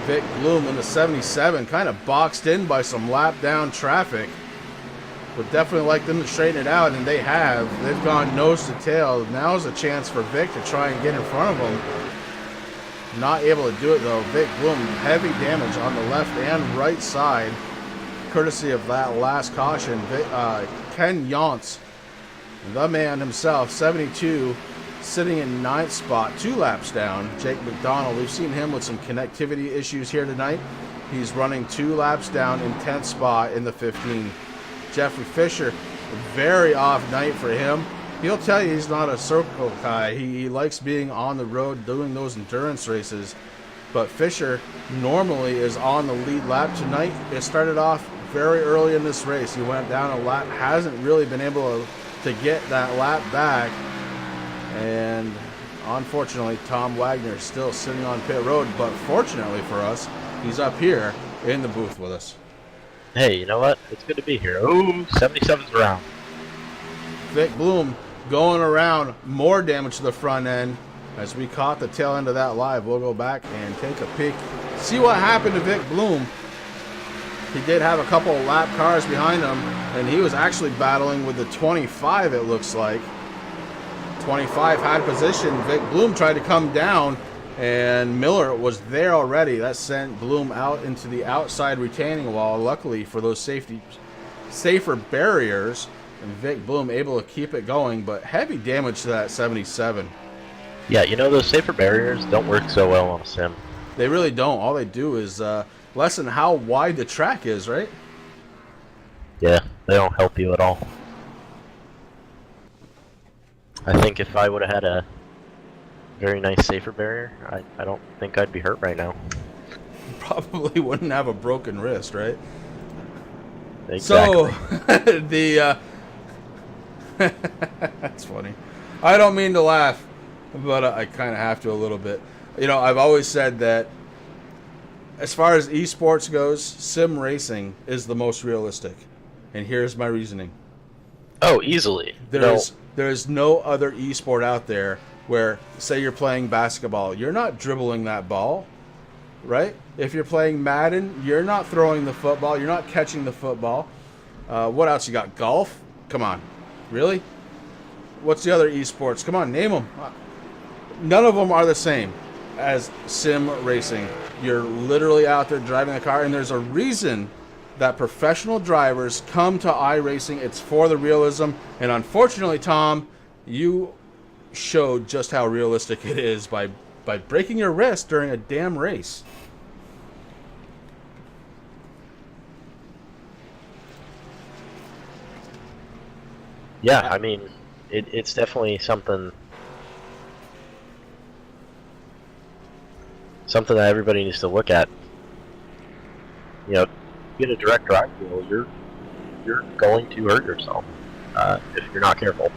S7: Vic Bloom in the 77, kind of boxed in by some lap down traffic. Would definitely like them to straighten it out, and they have. They've gone nose to tail. Now is a chance for Vic to try and get in front of him. Not able to do it though. Vic Bloom, heavy damage on the left and right side, courtesy of that last caution. Ken Yonts, the man himself, 72, sitting in 9th spot, 2 laps down. Jake McDonald, we've seen him with some connectivity issues here tonight. He's running 2 laps down in 10th spot in the 15. Jeffrey Fisher, a very off night for him. He'll tell you he's not a circle guy. He likes being on the road doing those endurance races. But Fisher normally is on the lead lap tonight. It started off very early in this race. He went down a lap, hasn't really been able to get that lap back, and unfortunately Tom Wagner is still sitting on pit road, but fortunately for us, he's up here in the booth with us.
S8: Hey, you know what? It's good to be here. Ooh, 77's around.
S7: Vic Bloom going around, more damage to the front end. As we caught the tail end of that live, we'll go back and take a peek, see what happened to Vic Bloom. He did have a couple of lap cars behind him, and he was actually battling with the 25, it looks like. 25 had position. Vic Bloom tried to come down, and Miller was there already. That sent Bloom out into the outside retaining wall. Luckily for those safer barriers, and Vic Bloom able to keep it going, but heavy damage to that 77.
S8: Yeah, you know, those safer barriers don't work so well on a sim.
S7: They really don't. All they do is lessen how wide the track is, right?
S8: Yeah, they don't help you at all. I think if I would have had a very nice safer barrier, I don't think I'd be hurt right now.
S7: probably wouldn't have a broken wrist, right?
S8: Exactly.
S7: So, that's funny. I don't mean to laugh, but I kind of have to a little bit. You know, I've always said that as far as esports goes, sim racing is the most realistic. And here's my reasoning.
S8: Oh, easily.
S7: There's no other esport out there where, say you're playing basketball, you're not dribbling that ball, right? If you're playing Madden, you're not throwing the football, you're not catching the football. What else you got? Golf? Come on. Really? What's the other esports? Come on, name them. None of them are the same as sim racing. You're literally out there driving a car, and there's a reason that professional drivers come to iRacing. It's for the realism, and unfortunately, Tom, you showed just how realistic it is by breaking your wrist during a damn race.
S8: Yeah, I mean, it's definitely something that everybody needs to look at. You know, get a direct drive wheel, you're going to hurt yourself if you're not careful.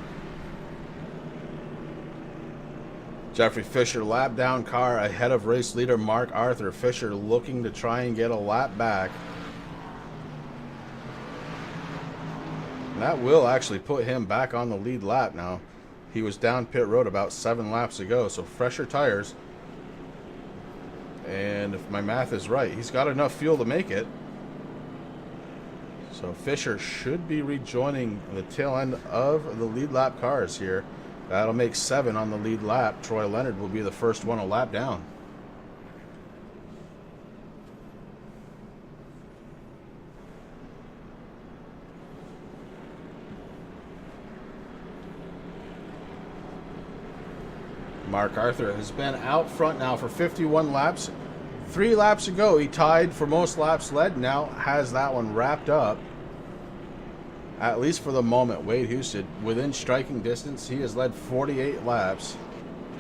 S7: Jeffrey Fisher, lap down car ahead of race leader Mark Arthur. Fisher looking to try and get a lap back. And that will actually put him back on the lead lap now. He was down pit road about 7 laps ago, so fresher tires. And if my math is right, he's got enough fuel to make it. So Fisher should be rejoining the tail end of the lead lap cars here. That'll make 7 on the lead lap. Troy Leonard will be the first one a lap down. Mark Arthur has been out front now for 51 laps. 3 laps ago, he tied for most laps led. Now has that one wrapped up. At least for the moment, Wade Houston within striking distance. He has led 48 laps.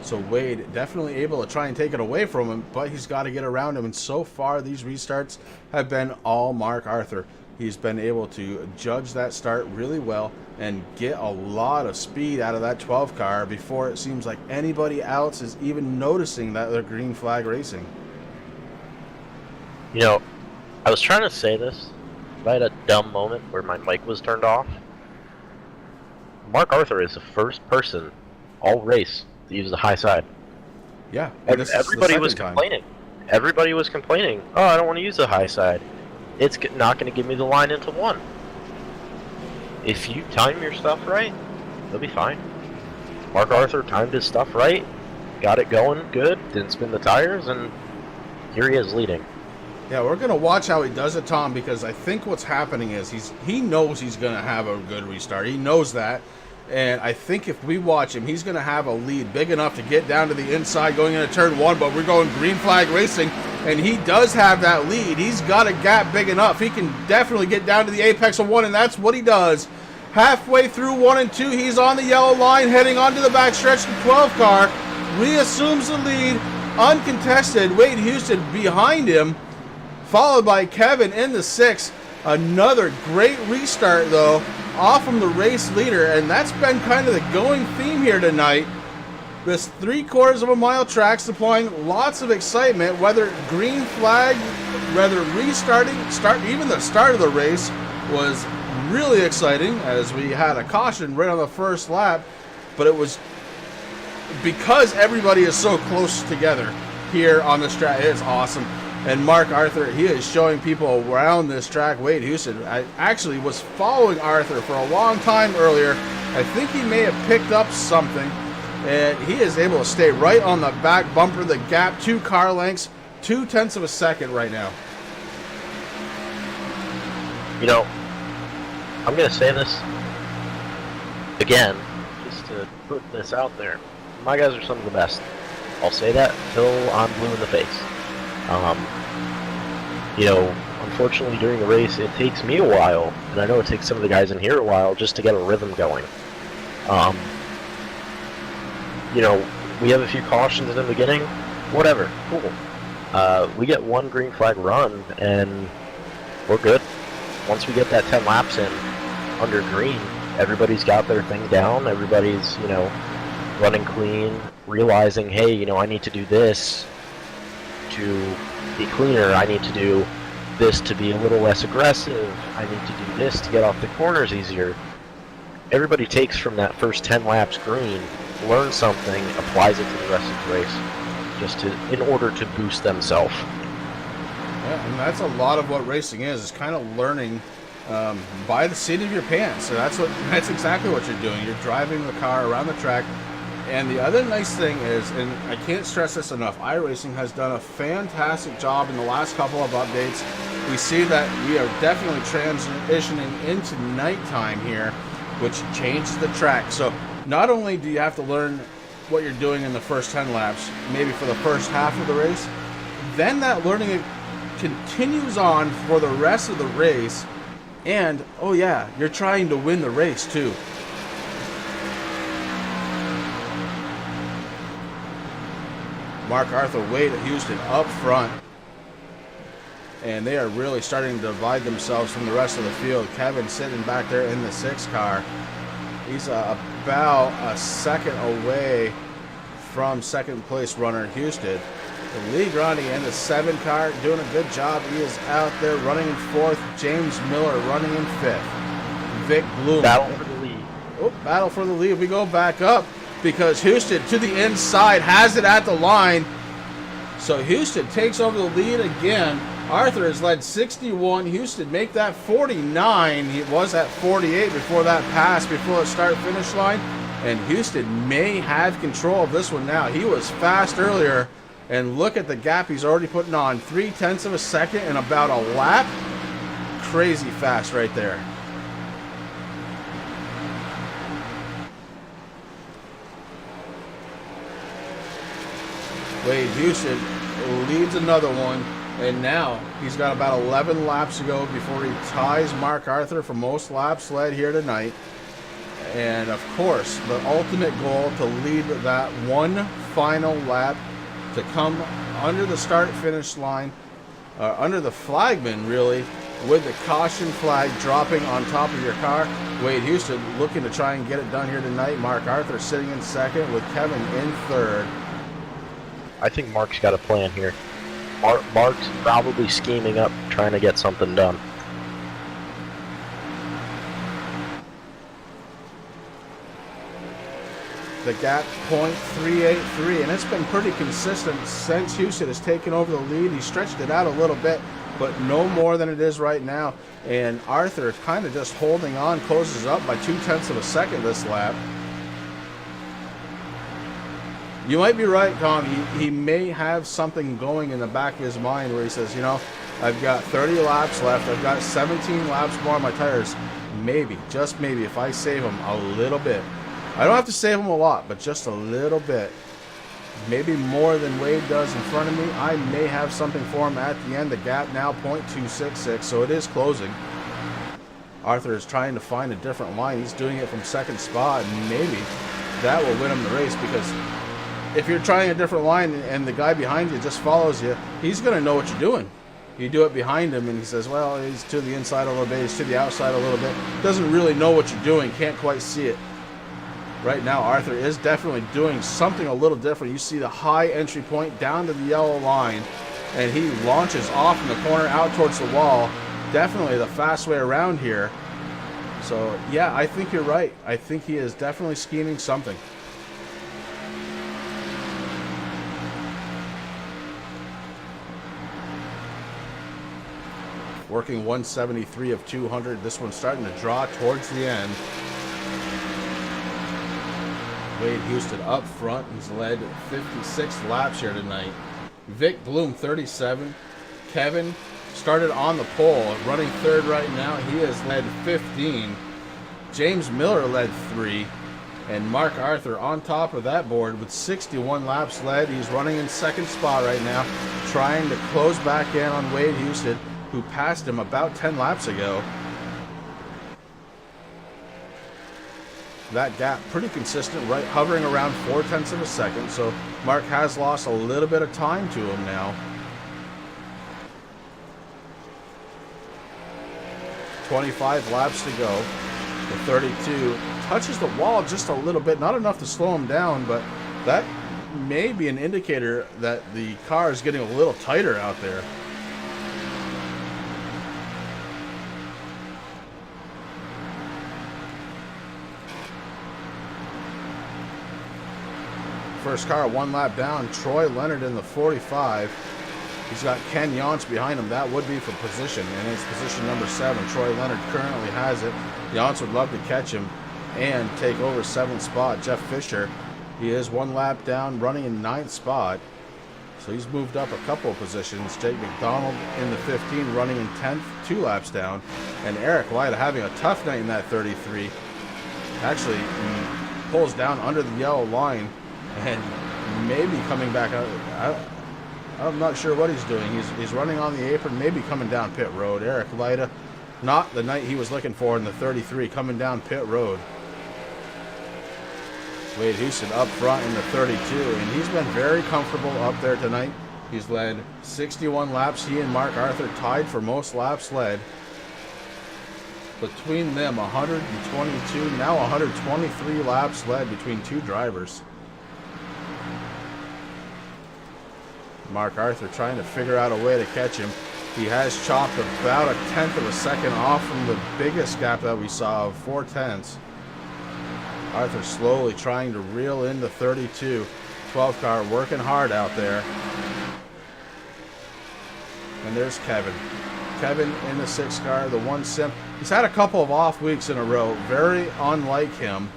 S7: So Wade definitely able to try and take it away from him, but he's got to get around him. And so far, these restarts have been all Mark Arthur. He's been able to judge that start really well and get a lot of speed out of that 12 car before it seems like anybody else is even noticing that they're green flag racing.
S8: You know, I was trying to say this, but I had a dumb moment where my mic was turned off. Mark Arthur is the first person all race to use the high side.
S7: Yeah,
S8: everybody was complaining. Everybody was complaining. Oh, I don't want to use the high side. It's not going to give me the line into 1. If you time your stuff right, you'll be fine. Mark Arthur timed his stuff right, got it going good, didn't spin the tires, and here he is leading.
S7: Yeah, we're going to watch how he does it, Tom, because I think what's happening is he knows he's going to have a good restart. He knows that. And I think if we watch him, he's going to have a lead big enough to get down to the inside going into turn 1, but we're going green flag racing, and he does have that lead. He's got a gap big enough. He can definitely get down to the apex of 1, and that's what he does. Halfway through 1 and 2, he's on the yellow line, heading onto the backstretch. The 12 car reassumes the lead, uncontested. Wade Houston behind him, followed by Kevin in the 6. Another great restart, though, off from the race leader, and that's been kind of the going theme here tonight. This 3/4 of a mile track supplying lots of excitement, whether green flag, whether restarting, even the start of the race was really exciting as we had a caution right on the first lap, but it was because everybody is so close together here on this track. It's awesome. And Mark Arthur, he is showing people around this track. Wade Houston, I actually was following Arthur for a long time earlier. I think he may have picked up something, and he is able to stay right on the back bumper. The gap, 2 car lengths, 0.2 of a second right now.
S8: You know, I'm going to say this again, just to put this out there. My guys are some of the best. I'll say that until I'm blue in the face. You know, unfortunately during the race it takes me a while, and I know it takes some of the guys in here a while just to get a rhythm going. You know, we have a few cautions in the beginning, whatever, cool. We get one green flag run, and we're good. Once we get that 10 laps in under green, everybody's got their thing down. Everybody's, you know, running clean, realizing, hey, you know, I need to do this to be cleaner. I need to do this to be a little less aggressive. I need to do this to get off the corners easier. Everybody takes from that first 10 laps green, learns something, applies it to the rest of the race, just in order to boost themselves.
S7: Yeah, and that's a lot of what racing is kind of learning by the seat of your pants. So that's exactly what you're doing. You're driving the car around the track. And the other nice thing is, and I can't stress this enough, iRacing has done a fantastic job in the last couple of updates. We see that we are definitely transitioning into nighttime here, which changes the track. So not only do you have to learn what you're doing in the first 10 laps, maybe for the first half of the race, then that learning continues on for the rest of the race. And, oh yeah, you're trying to win the race too. Mark Arthur, Wade at Houston up front. And they are really starting to divide themselves from the rest of the field. Kevin sitting back there in the 6 car. He's about a second away from second place runner Houston. Lee Grundy in the 7 car doing a good job. He is out there running in 4th. James Miller running in 5th. Vic Bloom.
S8: Battle for the lead.
S7: Oh, battle for the lead. We go back up because Houston to the inside has it at the line. So Houston takes over the lead again. Arthur has led 61. Houston make that 49. He was at 48 before that pass, before the start-finish line. And Houston may have control of this one now. He was fast earlier. And look at the gap he's already putting on. 0.3 of a second in about a lap. Crazy fast right there. Wade Houston leads another one. And now he's got about 11 laps to go before he ties Mark Arthur for most laps led here tonight. And of course, the ultimate goal to lead that one final lap, to come under the start-finish line, under the flagman, really, with the caution flag dropping on top of your car. Wade Houston looking to try and get it done here tonight. Mark Arthur sitting in 2nd with Kevin in 3rd.
S8: I think Mark's got a plan here. Mark's probably scheming up, trying to get something done.
S7: The gap, 0.383, and it's been pretty consistent since Houston has taken over the lead. He stretched it out a little bit, but no more than it is right now. And Arthur kind of just holding on, closes up by 0.2 of a second this lap. You might be right, Tom. He may have something going in the back of his mind where he says, you know, I've got 30 laps left. I've got 17 laps more on my tires. Maybe, just maybe, if I save them a little bit. I don't have to save them a lot, but just a little bit. Maybe more than Wade does in front of me. I may have something for him at the end. The gap now 0.266, so it is closing. Arthur is trying to find a different line. He's doing it from 2nd spot, and maybe that will win him the race, because if you're trying a different line and the guy behind you just follows you, he's going to know what you're doing. You do it behind him and he says, well, he's to the inside a little bit, he's to the outside a little bit. Doesn't really know what you're doing, can't quite see it. Right now, Arthur is definitely doing something a little different. You see the high entry point down to the yellow line, and he launches off in the corner out towards the wall. Definitely the fast way around here. So, yeah, I think you're right. I think he is definitely scheming something. Working 173 of 200. This one's starting to draw towards the end. Wade Houston up front. He's led 56 laps here tonight. Vic Bloom 37. Kevin started on the pole, running 3rd right now. He has led 15. James Miller led 3. And Mark Arthur on top of that board with 61 laps led. He's running in 2nd spot right now, trying to close back in on Wade Houston, who passed him about 10 laps ago. That gap pretty consistent, right, hovering around 0.4 of a second. So Mark has lost a little bit of time to him now. 25 laps to go. The 32 touches the wall just a little bit, not enough to slow him down, but that may be an indicator that the car is getting a little tighter out there. First car 1 lap down, Troy Leonard in the 45. He's got Ken Yance behind him. That would be for position, and it's position number 7. Troy Leonard currently has it. Yance would love to catch him and take over 7th spot. Jeff Fisher, he is 1 lap down, running in 9th spot. So he's moved up a couple of positions. Jake McDonald in the 15, running in 10th, 2 laps down. And Eric Lyda having a tough night in that 33. Actually, he pulls down under the yellow line and maybe coming back out. I'm not sure what he's doing. He's running on the apron, maybe coming down pit road. Eric Lyda, not the night he was looking for in the 33, coming down pit road. Wade Houston up front in the 32, and he's been very comfortable up there tonight. He's led 61 laps. He and Mark Arthur tied for most laps led. Between them, 122, now 123 laps led between 2 drivers. Mark Arthur trying to figure out a way to catch him. He has chopped about a 1/10 of a second off from the biggest gap that we saw of 4/10. Arthur slowly trying to reel in the 32. 12 car working hard out there. And there's Kevin. Kevin in the 6 car, the 1 sim. He's had a couple of off weeks in a row, very unlike him.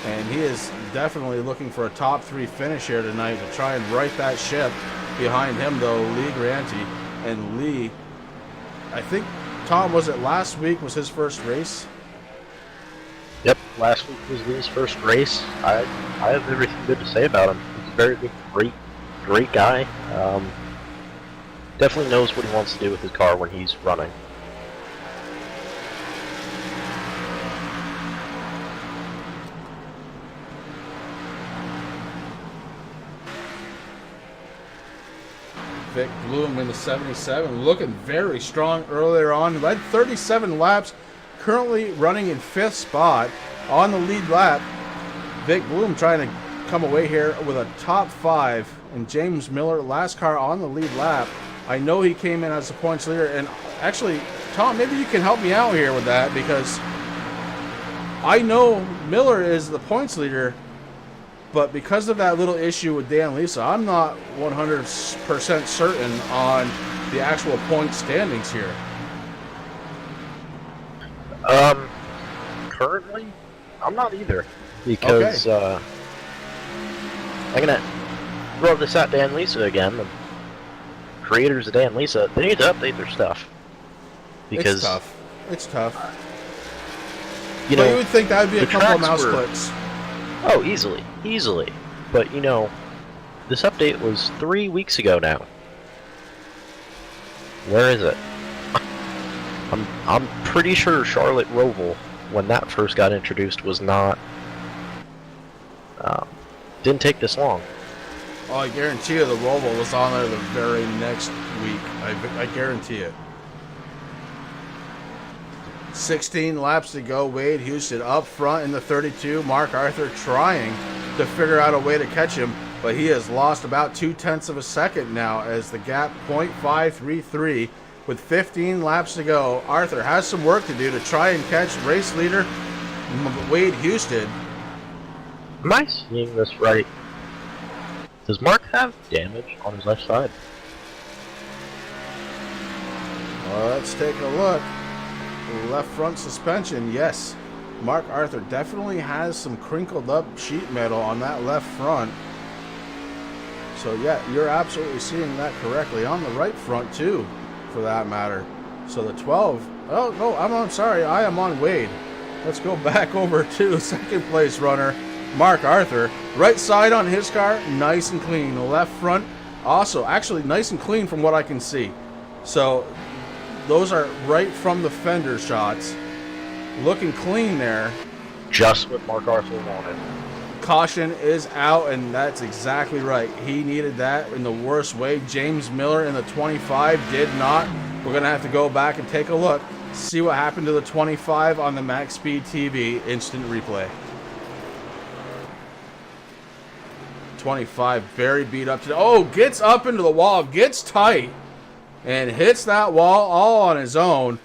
S7: And he is definitely looking for a top 3 finish here tonight to try and right that ship. Behind him, though, Lee Granty. And Lee, I think, Tom, was it last week was his first race?
S8: Yep, last week was Lee's first race. I have everything good to say about him. He's a very good, great guy. Definitely knows what he wants to do with his car when he's running.
S7: Vic Bloom in the 77, looking very strong earlier on. Led 37 laps, currently running in 5th spot on the lead lap. Vic Bloom trying to come away here with a top 5. And James Miller, last car on the lead lap. I know he came in as the points leader. And actually, Tom, maybe you can help me out here with that, because I know Miller is the points leader. But because of that little issue with Dan Lisa, I'm not 100% certain on the actual point standings here.
S8: Currently, I'm not either, because I'm gonna throw this at Dan Lisa again. The creators of Dan Lisa, they need to update their stuff, because
S7: It's tough.
S8: You
S7: but
S8: know,
S7: you would think that would be a couple of mouse
S8: were,
S7: clicks.
S8: Oh, easily. But, you know, this update was 3 weeks ago now. Where is it? I'm pretty sure Charlotte Roval, when that first got introduced, was not... didn't take this long.
S7: Oh, I guarantee you the Roval was on there the very next week. I guarantee it. 16 laps to go. Wade Houston up front in the 32. Mark Arthur trying to figure out a way to catch him, but he has lost about 2/10 of a second now as the gap 0.533 with 15 laps to go. Arthur has some work to do to try and catch race leader Wade Houston.
S8: Am I seeing this right? Does Mark have damage on his left side?
S7: Well, let's take a look. Left front suspension, yes. Mark Arthur definitely has some crinkled up sheet metal on that left front. So yeah, you're absolutely seeing that correctly. On the right front too, for that matter. So the 12, oh no, I'm sorry, I am on Wade. Let's go back over to 2nd place runner, Mark Arthur. Right side on his car, nice and clean. The left front, also actually nice and clean from what I can see. So those are right from the fender shots. Looking clean there.
S8: Just what Mark Arthur wanted.
S7: Caution is out, and that's exactly right. He needed that in the worst way. James Miller in the 25 did not. We're going to have to go back and take a look See what happened to the 25 on the MaxSpeedTV instant replay. 25 very beat up today. Oh, gets up into the wall, gets tight, and hits that wall all on his own.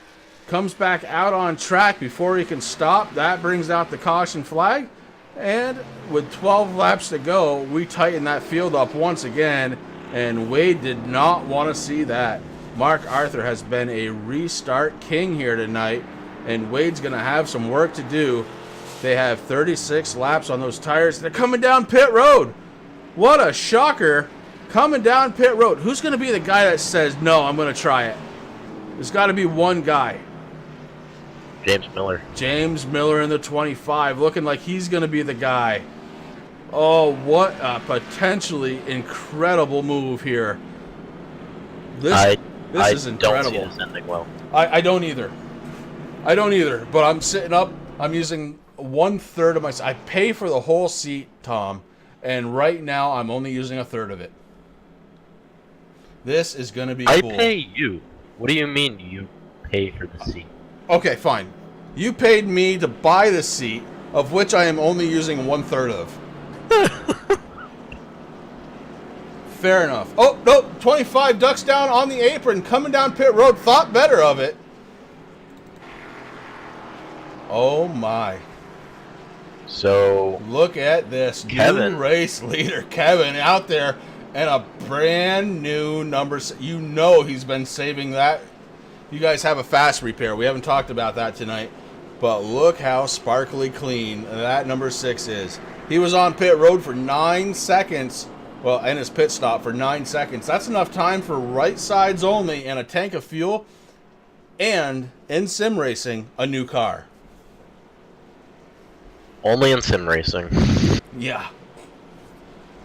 S7: Comes back out on track before he can stop. That brings out the caution flag. And with 12 laps to go, we tighten that field up once again. And Wade did not want to see that. Mark Arthur has been a restart king here tonight. And Wade's going to have some work to do. They have 36 laps on those tires. They're coming down pit road. What a shocker. Coming down pit road. Who's going to be the guy that says, no, I'm going to try it? There's got to be one guy.
S8: James Miller.
S7: James Miller in the 25, looking like he's going to be the guy. Oh, what a potentially incredible move here. This is incredible.
S8: Don't see this ending well.
S7: I don't either. I don't either, but I'm sitting up. I'm using 1/3 of my... I pay for the whole seat, Tom, and right now I'm only using 1/3 of it. This is going to be cool.
S8: I pay you. What do you mean you pay for the seat?
S7: Okay, fine. You paid me to buy the seat, of which I am only using 1/3 of. Fair enough. Oh, no, 25 ducks down on the apron, coming down pit road, thought better of it. Oh, my.
S8: So,
S7: look at this.
S8: Kevin.
S7: New race leader, Kevin, out there, and a brand new number. You know he's been saving that. You guys have a fast repair. We haven't talked about that tonight. But look how sparkly clean that number 6 is. He was on pit road for 9 seconds. Well, and his pit stop for 9 seconds. That's enough time for right sides only and a tank of fuel. And, in sim racing, a new car.
S8: only in sim racing.
S7: Yeah.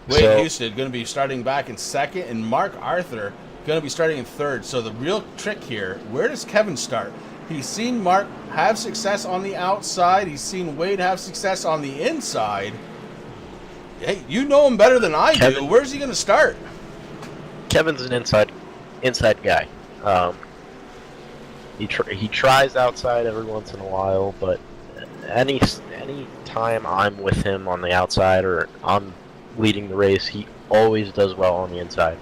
S7: Wade Houston going to be starting back in 2nd, and Mark Arthur going to be starting in 3rd. So the real trick here, where does Kevin start? He's seen Mark have success on the outside. He's seen Wade have success on the inside. Hey, you know him better than I do. Where's he going to start?
S8: Kevin's an inside guy. He tries outside every once in a while, but any time I'm with him on the outside or I'm leading the race, he always does well on the inside.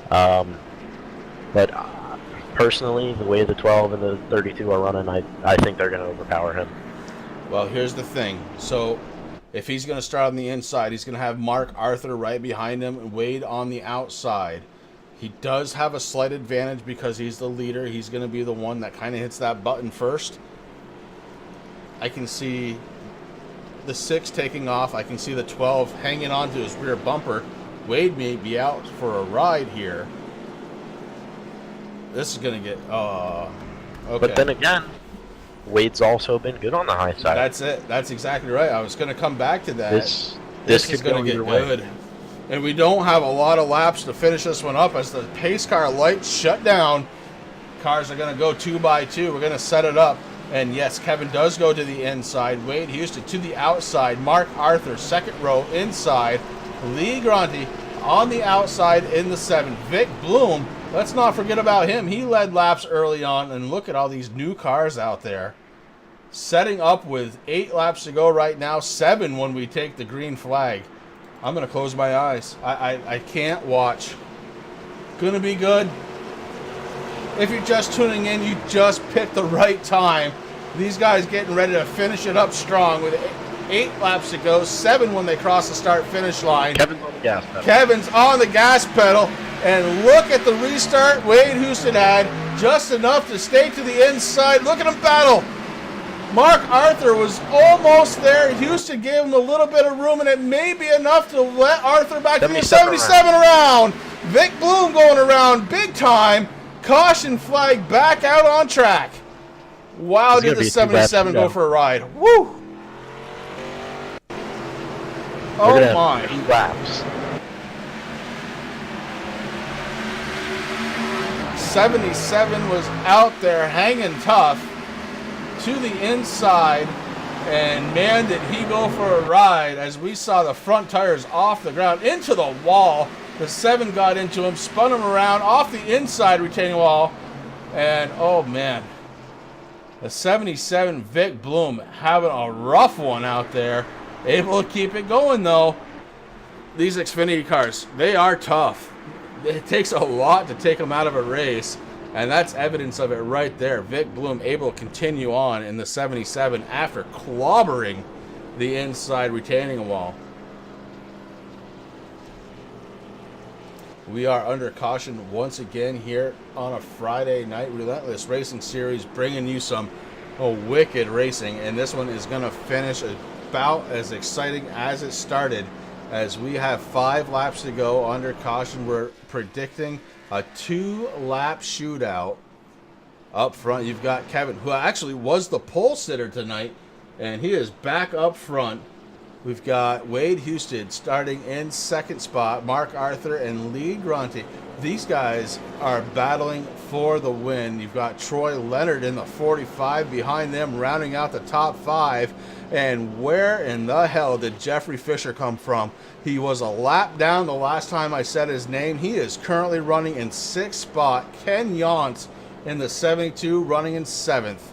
S8: But personally, the way the 12 and the 32 are running, I think they're going to overpower him.
S7: Well, here's the thing. So if he's going to start on the inside, he's going to have Mark Arthur right behind him and Wade on the outside. He does have a slight advantage because he's the leader. He's going to be the one that kind of hits that button first. I can see the 6 taking off. I can see the 12 hanging onto his rear bumper. Wade may be out for a ride here. This is going to get... okay.
S8: But then again, Wade's also been good on the high side.
S7: That's it. That's exactly right. I was going to come back to that.
S8: This
S7: is
S8: could
S7: going to get good.
S8: way.
S7: And we don't have a lot of laps to finish this one up as the pace car lights shut down. Cars are going to go 2 by 2. We're going to set it up. And yes, Kevin does go to the inside. Wade Houston to the outside. Mark Arthur, 2nd row inside. Lee Gronti on the outside in the 7. Vic Bloom, let's not forget about him. He led laps early on. And look at all these new cars out there. Setting up with 8 laps to go right now. 7 when we take the green flag. I'm going to close my eyes. I can't watch. Going to be good. If you're just tuning in, you just picked the right time. These guys getting ready to finish it up strong with 8 laps to go. 7 when they cross the start-finish line.
S8: Kevin's on the gas pedal.
S7: Kevin's on the gas pedal. And look at the restart Wade Houston had. Just enough to stay to the inside. Look at him battle. Mark Arthur was almost there. Houston gave him a little bit of room, and it may be enough to let Arthur back to the 77 around. Vic Bloom going around big time. Caution flag back out on track. Wow, did the 77 go for a ride. Woo! Oh, my.
S8: 3 laps.
S7: 77 was out there hanging tough to the inside, and man, did he go for a ride as we saw the front tires off the ground into the wall. The 7 got into him, spun him around off the inside retaining wall, and oh man, The 77 Vic Bloom having a rough one out there. Able to keep it going, though. These Xfinity cars, they are tough. It takes a lot to take them out of a race, and that's evidence of it right there. Vic Bloom able to continue on in the 77 after clobbering the inside retaining wall. We are under caution once again here on a Friday night. Relentless Racing Series bringing you some wicked racing, and this one is going to finish about as exciting as it started, as we have 5 laps to go under caution. We're predicting a 2-lap shootout. Up front, you've got Kevin, who actually was the pole sitter tonight, and he is back up front. We've got Wade Houston starting in second spot, Mark Arthur and Lee Grunty. These guys are battling for the win. You've got Troy Leonard in the 45 behind them, rounding out the top 5. And where in the hell did Jeffrey Fisher come from? He was a lap down the last time I said his name. He is currently running in 6th spot. Ken Yance in the 72 running in 7th.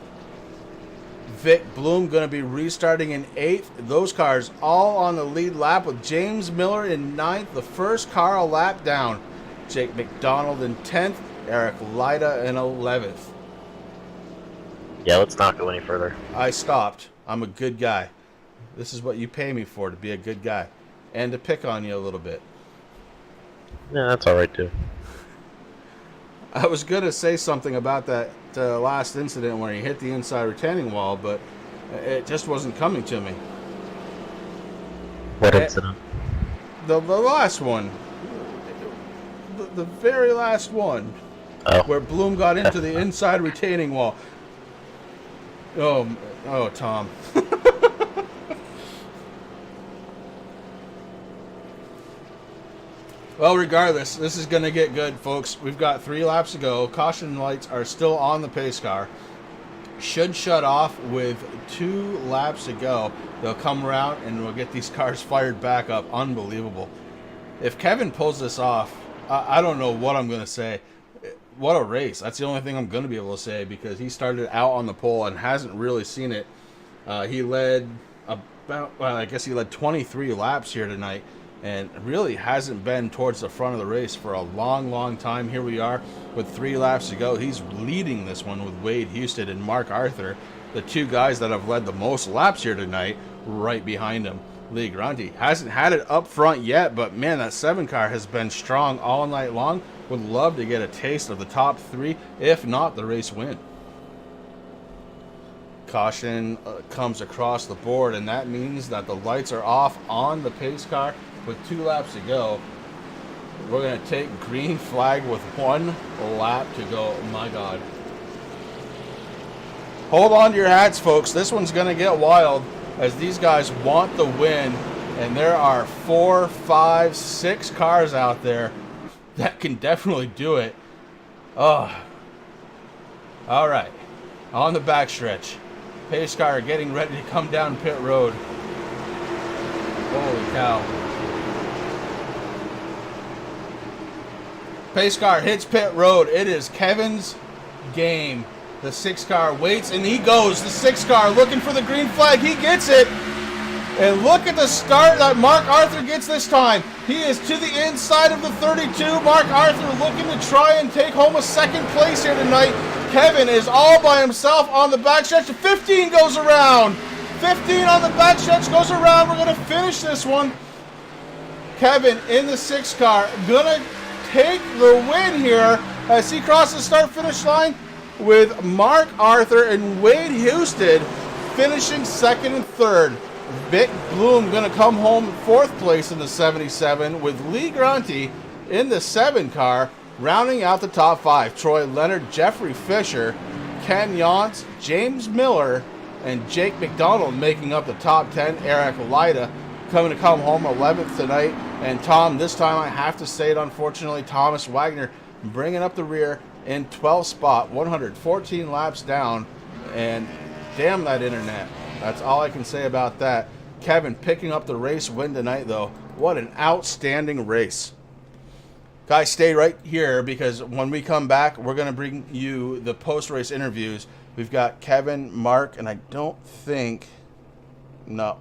S7: Vic Bloom going to be restarting in 8th. Those cars all on the lead lap with James Miller in 9th. The first car a lap down. Jake McDonald in 10th. Eric Lida in 11th.
S8: Yeah, let's not go any further.
S7: I stopped. I'm a good guy. This is what you pay me for, to be a good guy. And to pick on you a little bit.
S8: Yeah, that's alright too.
S7: I was going to say something about that last incident where he hit the inside retaining wall, but it just wasn't coming to me.
S8: What incident?
S7: The last one. The very last one.
S8: Oh.
S7: Where Bloom got into the inside retaining wall. Oh, Tom. Well, regardless, this is going to get good, folks. We've got 3 laps to go. Caution lights are still on the pace car. Should shut off with 2 laps to go. They'll come around and we'll get these cars fired back up. Unbelievable. If Kevin pulls this off, I don't know what I'm going to say. What a race. That's the only thing I'm going to be able to say, because he started out on the pole and hasn't really seen it. He led I guess he led 23 laps here tonight, and really hasn't been towards the front of the race for a long, long time. Here we are with 3 laps to go. He's leading this one with Wade Houston and Mark Arthur, the 2 guys that have led the most laps here tonight, right behind him. Lee Grunty hasn't had it up front yet, but man, that 7 car has been strong all night long. Would love to get a taste of the top 3, if not the race win. Caution comes across the board, and that means that the lights are off on the pace car with 2 laps to go. We're going to take green flag with 1 lap to go. Oh my God. Hold on to your hats, folks. This one's going to get wild, as these guys want the win, and there are 4, 5, 6 cars out there that can definitely do it. Oh. All right. On the backstretch. Pace car getting ready to come down pit road. Holy cow. Pace car hits pit road. It is Kevin's game. The 6 car waits, and he goes. The 6 car looking for the green flag. He gets it. And look at the start that Mark Arthur gets this time. He is to the inside of the 32. Mark Arthur looking to try and take home a 2nd place here tonight. Kevin is all by himself on the backstretch. 15 goes around. 15 on the backstretch goes around. We're going to finish this one. Kevin in the 6 car. Going to take the win here as he crosses the start-finish line, with Mark Arthur and Wade Houston finishing 2nd and 3rd. Vic Bloom going to come home 4th place in the 77, with Lee Grunty in the 7 car, rounding out the top 5. Troy Leonard, Jeffrey Fisher, Ken Yance, James Miller, and Jake McDonald making up the top 10. Eric Lida coming to come home 11th tonight. And Tom, this time I have to say it, unfortunately, Thomas Wagner bringing up the rear in 12th spot, 114 laps down. And damn that internet. That's all I can say about that. Kevin picking up the race win tonight, though. What an outstanding race. Guys, stay right here, because when we come back, we're going to bring you the post-race interviews We've got Kevin, Mark, and I don't think... No.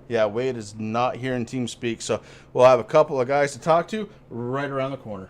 S7: Yeah, Wade is not here in TeamSpeak, so we'll have a couple of guys to talk to right around the corner.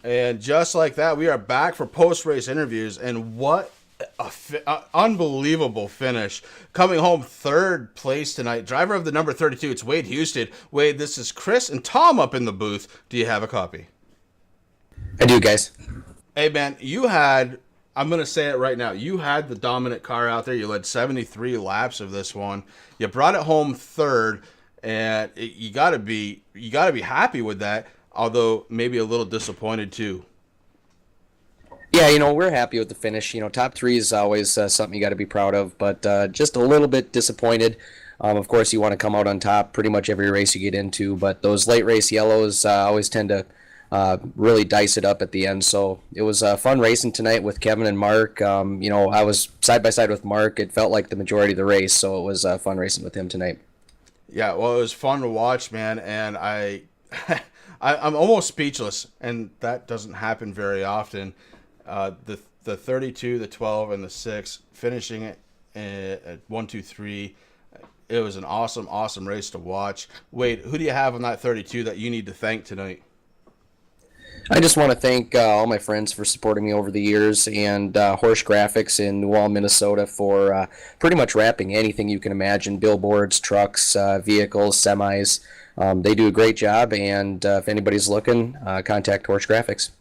S7: And just like that, we are back for post-race interviews, and what a unbelievable finish. Coming home third place tonight, driver of the number 32, it's Wade Houston. Wade, this is Chris and Tom up in the booth. Do you have a copy?
S9: I do, guys.
S7: Hey, man, you had, I'm going to say it right now, you had the dominant car out there. You led 73 laps of this one. You brought it home third, and you got to be happy with that. Although maybe a little disappointed too.
S9: Yeah, we're happy with the finish. Top three is always something you got to be proud of, but just a little bit disappointed. Of course, you want to come out on top pretty much every race you get into, but those late race yellows always tend to really dice it up at the end. So it was fun racing tonight with Kevin and Mark. I was side by side with Mark. It felt like the majority of the race, so it was fun racing with him tonight.
S7: Yeah, well, it was fun to watch, man, and I'm almost speechless, and that doesn't happen very often. The 32, the 12, and the 6, finishing it at 1, 2, 3. It was an awesome race to watch. Wade, who do you have on that 32 that you need to thank tonight?
S9: I just want to thank all my friends for supporting me over the years, and Horse Graphics in New Ulm, Minnesota for pretty much wrapping anything you can imagine, billboards, trucks, vehicles, semis. They do a great job, and if anybody's looking, contact Horse Graphics.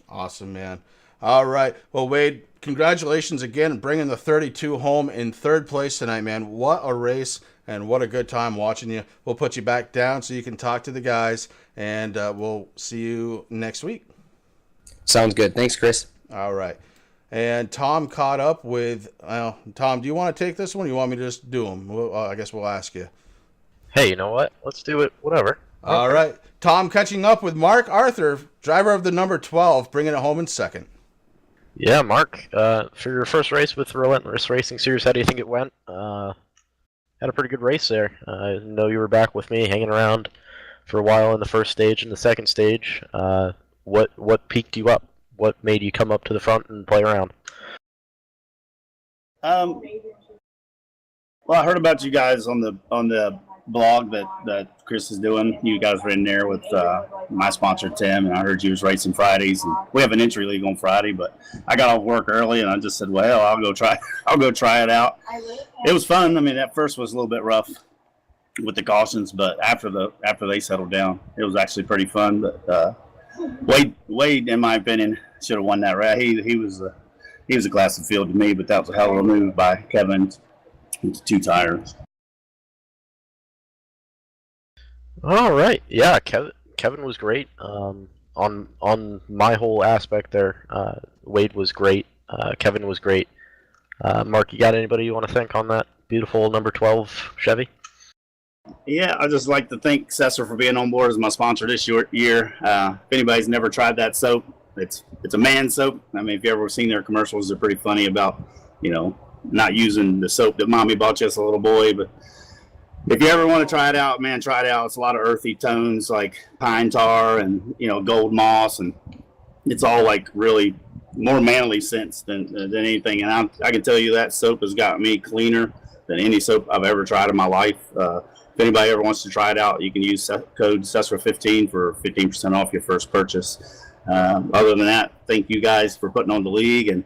S7: Awesome, man. All right. Well, Wade, congratulations again, bringing the 32 home in third place tonight, man. What a race, and what a good time watching you. We'll put you back down so you can talk to the guys, and we'll see you next week.
S9: Sounds good. Thanks, Chris.
S7: All right. And Tom caught up with, Tom, do you want to take this one, or you want me to just do them? I guess we'll ask you.
S8: Hey, you know what? Let's do it. Whatever.
S7: All right. Tom catching up with Mark Arthur, driver of the number 12, bringing it home in second.
S8: Yeah, Mark, for your first race with Relentless Racing Series, how do you think it went? Had a pretty good race there. I know you were back with me, hanging around for a while in the first stage and the second stage. What piqued you up? What made you come up to the front and play around?
S10: Well, I heard about you guys on the blog that Chris is doing. You guys were in there with my sponsor Tim, and I heard you was racing Fridays. And we have an entry league on Friday, but I got off work early, and I just said, "Well, I'll go try it out." It was fun. I mean, at first was a little bit rough with the cautions, but after they settled down, it was actually pretty fun. But Wade, in my opinion, should have won that race. He was a glass of field to me, but that was a hell of a move by Kevin into 2 tires.
S8: All right, yeah, Kevin was great. On my whole aspect there, Wade was great. Kevin was great. Mark, you got anybody you want to thank on that beautiful number 12 Chevy?
S10: Yeah, I just like to thank Cesar for being on board as my sponsor this year. If anybody's never tried that soap, it's a man soap. I mean, if you ever seen their commercials, they're pretty funny about, not using the soap that mommy bought you as a little boy. But if you ever want to try it out, man, try it out. It's a lot of earthy tones like pine tar and, gold moss. And it's all like really more manly scents than anything. And I can tell you that soap has got me cleaner than any soap I've ever tried in my life. If anybody ever wants to try it out, you can use code CESRA15 for 15% off your first purchase. Other than that, thank you guys for putting on the league, and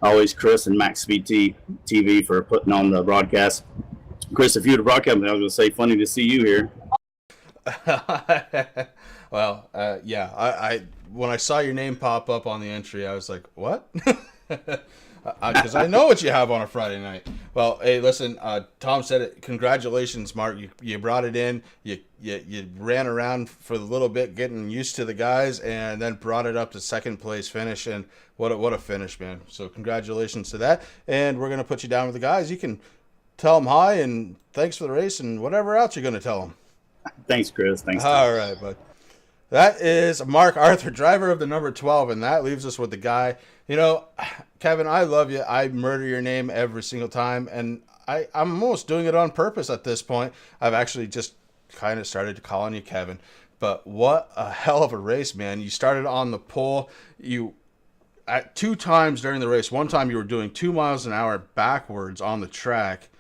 S10: always Chris and MaxSpeedTV for putting on the broadcast. Chris, if you were broadcast, I was going to say, funny to see you here.
S7: Well, yeah, I when I saw your name pop up on the entry, I was like, what? Because I know what you have on a Friday night. Well, hey, listen, Tom said it. Congratulations, Mark. You brought it in. You ran around for a little bit, getting used to the guys, and then brought it up to second place finish. And what a finish, man. So congratulations to that. And we're gonna put you down with the guys. You can tell them hi and thanks for the race and whatever else you're gonna tell them.
S10: Thanks, Chris. Thanks.
S7: All right, bud. That is Mark Arthur, driver of the number 12, and that leaves us with the guy. Kevin, I love you. I murder your name every single time, and I'm almost doing it on purpose at this point. I've actually just kind of started calling you Kevin. But what a hell of a race, man. You started on the pole. At 2 times during the race, one time you were doing 2 miles an hour backwards on the track.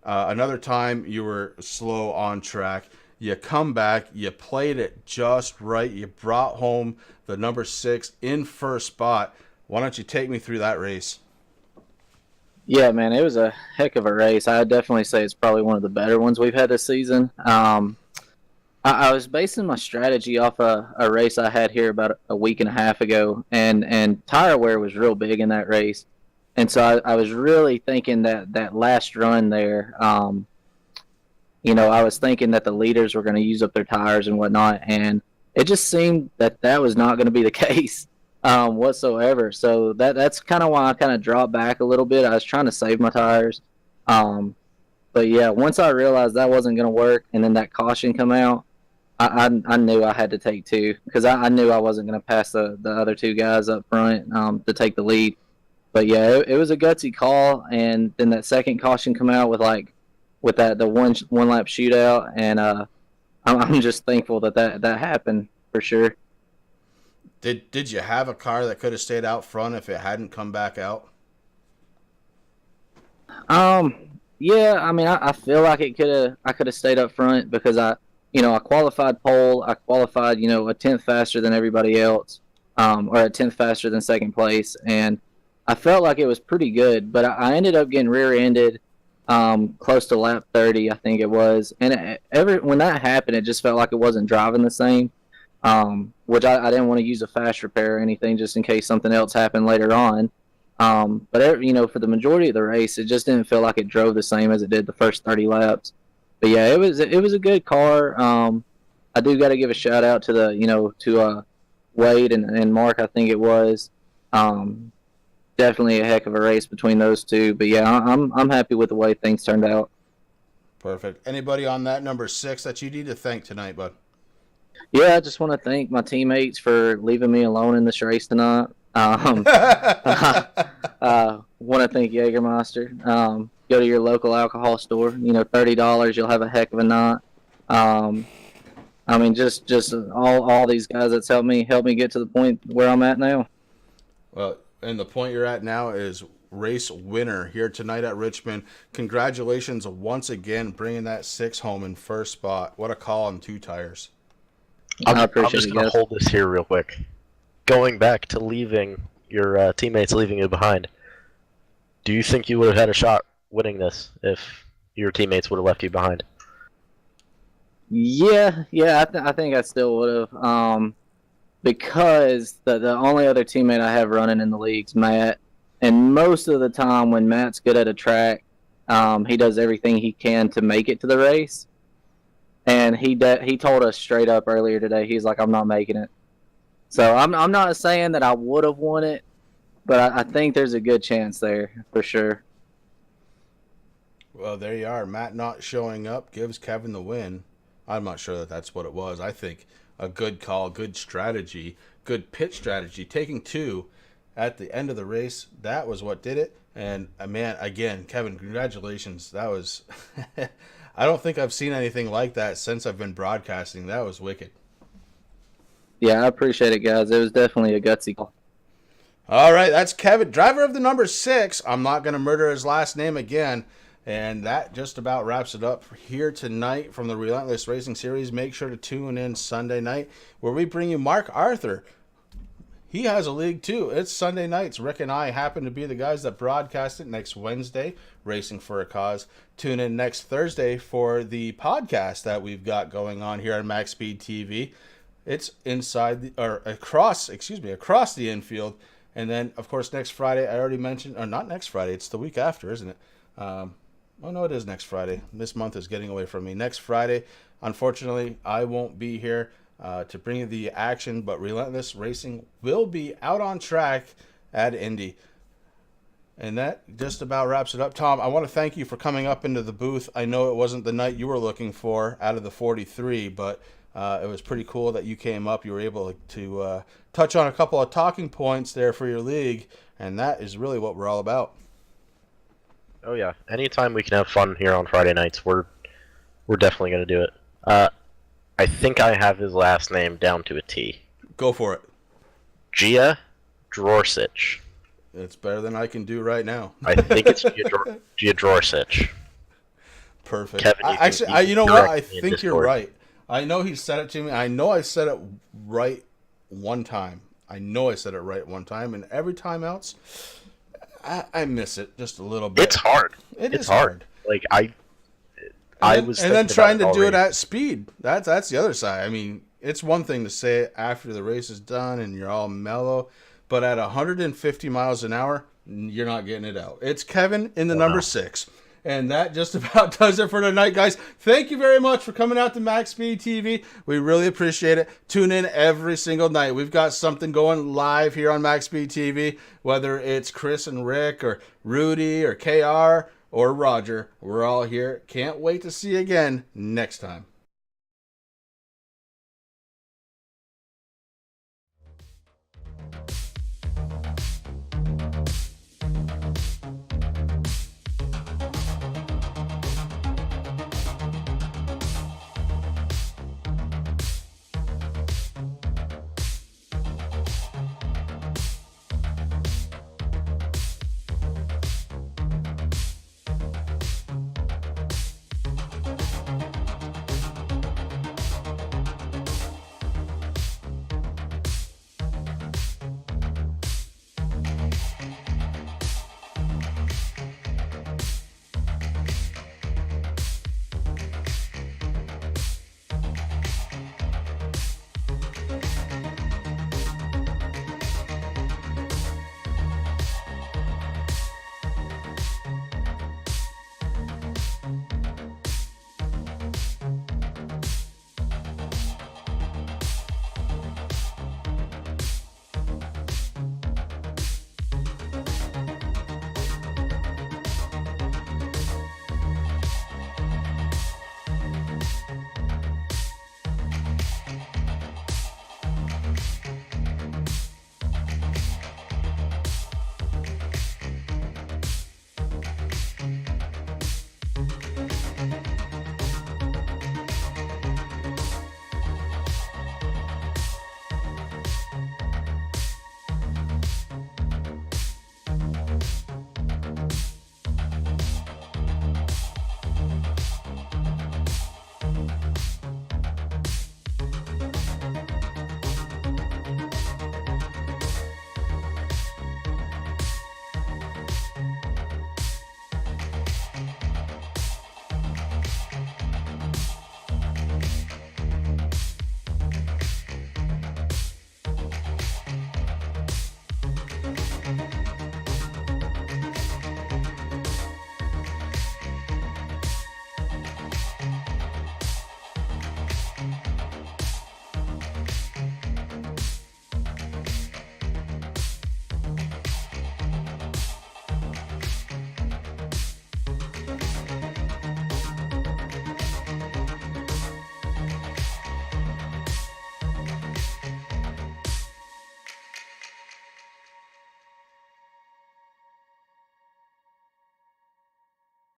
S7: Another time you were slow on track. You come back, you played it just right. You brought home the number 6 in first spot. Why don't you take me through that race?
S11: Yeah, man, it was a heck of a race. I'd definitely say it's probably one of the better ones we've had this season. I was basing my strategy off a race I had here about a week and a half ago, and tire wear was real big in that race. And so I was really thinking that last run there, I was thinking that the leaders were going to use up their tires and whatnot, and it just seemed that was not going to be the case whatsoever. So that's kind of why I kind of dropped back a little bit. I was trying to save my tires. But yeah, once I realized that wasn't going to work, and then that caution come out, I knew I had to take 2 because I knew I wasn't going to pass the other 2 guys up front to take the lead. But yeah, it was a gutsy call, and then that second caution come out with the one lap shootout, and I'm just thankful that happened for sure.
S7: Did you have a car that could have stayed out front if it hadn't come back out?
S11: Yeah, I mean, I feel like I could have stayed up front because I qualified pole. I qualified, a tenth faster than everybody else, or a tenth faster than second place, and I felt like it was pretty good. But I ended up getting rear-ended close to lap 30, I think it was. And when that happened, it just felt like it wasn't driving the same, which I didn't want to use a fast repair or anything just in case something else happened later on. But for the majority of the race, it just didn't feel like it drove the same as it did the first 30 laps. But yeah, it was a good car. I do got to give a shout out to Wade and Mark, I think it was. Definitely a heck of a race between those two. But yeah, I'm happy with the way things turned out.
S7: Perfect. Anybody on that number 6 that you need to thank tonight, bud?
S11: Yeah, I just want to thank my teammates for leaving me alone in this race tonight. Want to thank Jägermeister. Go to your local alcohol store. $30, you'll have a heck of a night. I mean, just all these guys that's helped me get to the point where I'm at now.
S7: Well, and the point you're at now is race winner here tonight at Richmond. Congratulations once again, bringing that 6 home in first spot. What a call on 2 tires.
S8: I'm just going to hold this here real quick. Going back to leaving your teammates leaving you behind, do you think you would have had a shot winning this if your teammates would have left you behind?
S11: Yeah, I think I still would have. because the only other teammate I have running in the league's Matt, and most of the time when Matt's good at a track, he does everything he can to make it to the race. And he told us straight up earlier today, he's like, I'm not making it. So I'm not saying that I would have won it, but I think there's a good chance there for sure.
S7: Well, there you are. Matt not showing up gives Kevin the win. I'm not sure that that's what it was. I think a good call, good strategy, good pit strategy, taking 2 at the end of the race, that was what did it. And, man, again, Kevin, congratulations. That was I don't think I've seen anything like that since I've been broadcasting. That was wicked.
S11: Yeah, I appreciate it, guys. It was definitely a gutsy call.
S7: All right, that's Kevin, driver of the number 6. I'm not going to murder his last name again. And that just about wraps it up here tonight from the Relentless Racing Series. Make sure to tune in Sunday night where we bring you Mark Arthur. He has a league too. It's Sunday nights. Rick and I happen to be the guys that broadcast it next Wednesday, Racing for a Cause. Tune in next Thursday for the podcast that we've got going on here on MaxSpeedTV. It's across the infield. And then, of course, next Friday, I already mentioned, or not next Friday, it's the week after, isn't it? Oh, no, it is next Friday. This month is getting away from me. Next Friday, unfortunately, I won't be here to bring you the action, but Relentless Racing will be out on track at Indy. And that just about wraps it up. Tom, I want to thank you for coming up into the booth. I know it wasn't the night you were looking for out of the 43, but it was pretty cool that you came up. You were able to touch on a couple of talking points there for your league, and that is really what we're all about.
S8: Oh yeah, anytime we can have fun here on Friday nights, we're definitely going to do it. I think I have his last name down to a T.
S7: Go for it.
S8: Gia Drorsich.
S7: It's better than I can do right now.
S8: I think it's Gia Drorsich.
S7: Perfect.
S8: Kevin,
S7: you know what? I think you're right. I know he said it to me. I know I said it right one time. And every time else, I miss it just a little bit.
S8: It's hard.
S7: It's hard.
S8: Like I was.
S7: And then trying to do it at speed. That's the other side. I mean, it's one thing to say it after the race is done and you're all mellow, but at 150 miles an hour, you're not getting it out. It's Kevin in the number 6. And that just about does it for tonight, guys. Thank you very much for coming out to MaxSpeedTV. We really appreciate it. Tune in every single night. We've got something going live here on MaxSpeedTV, whether it's Chris and Rick or Rudy or KR or Roger. We're all here. Can't wait to see you again next time.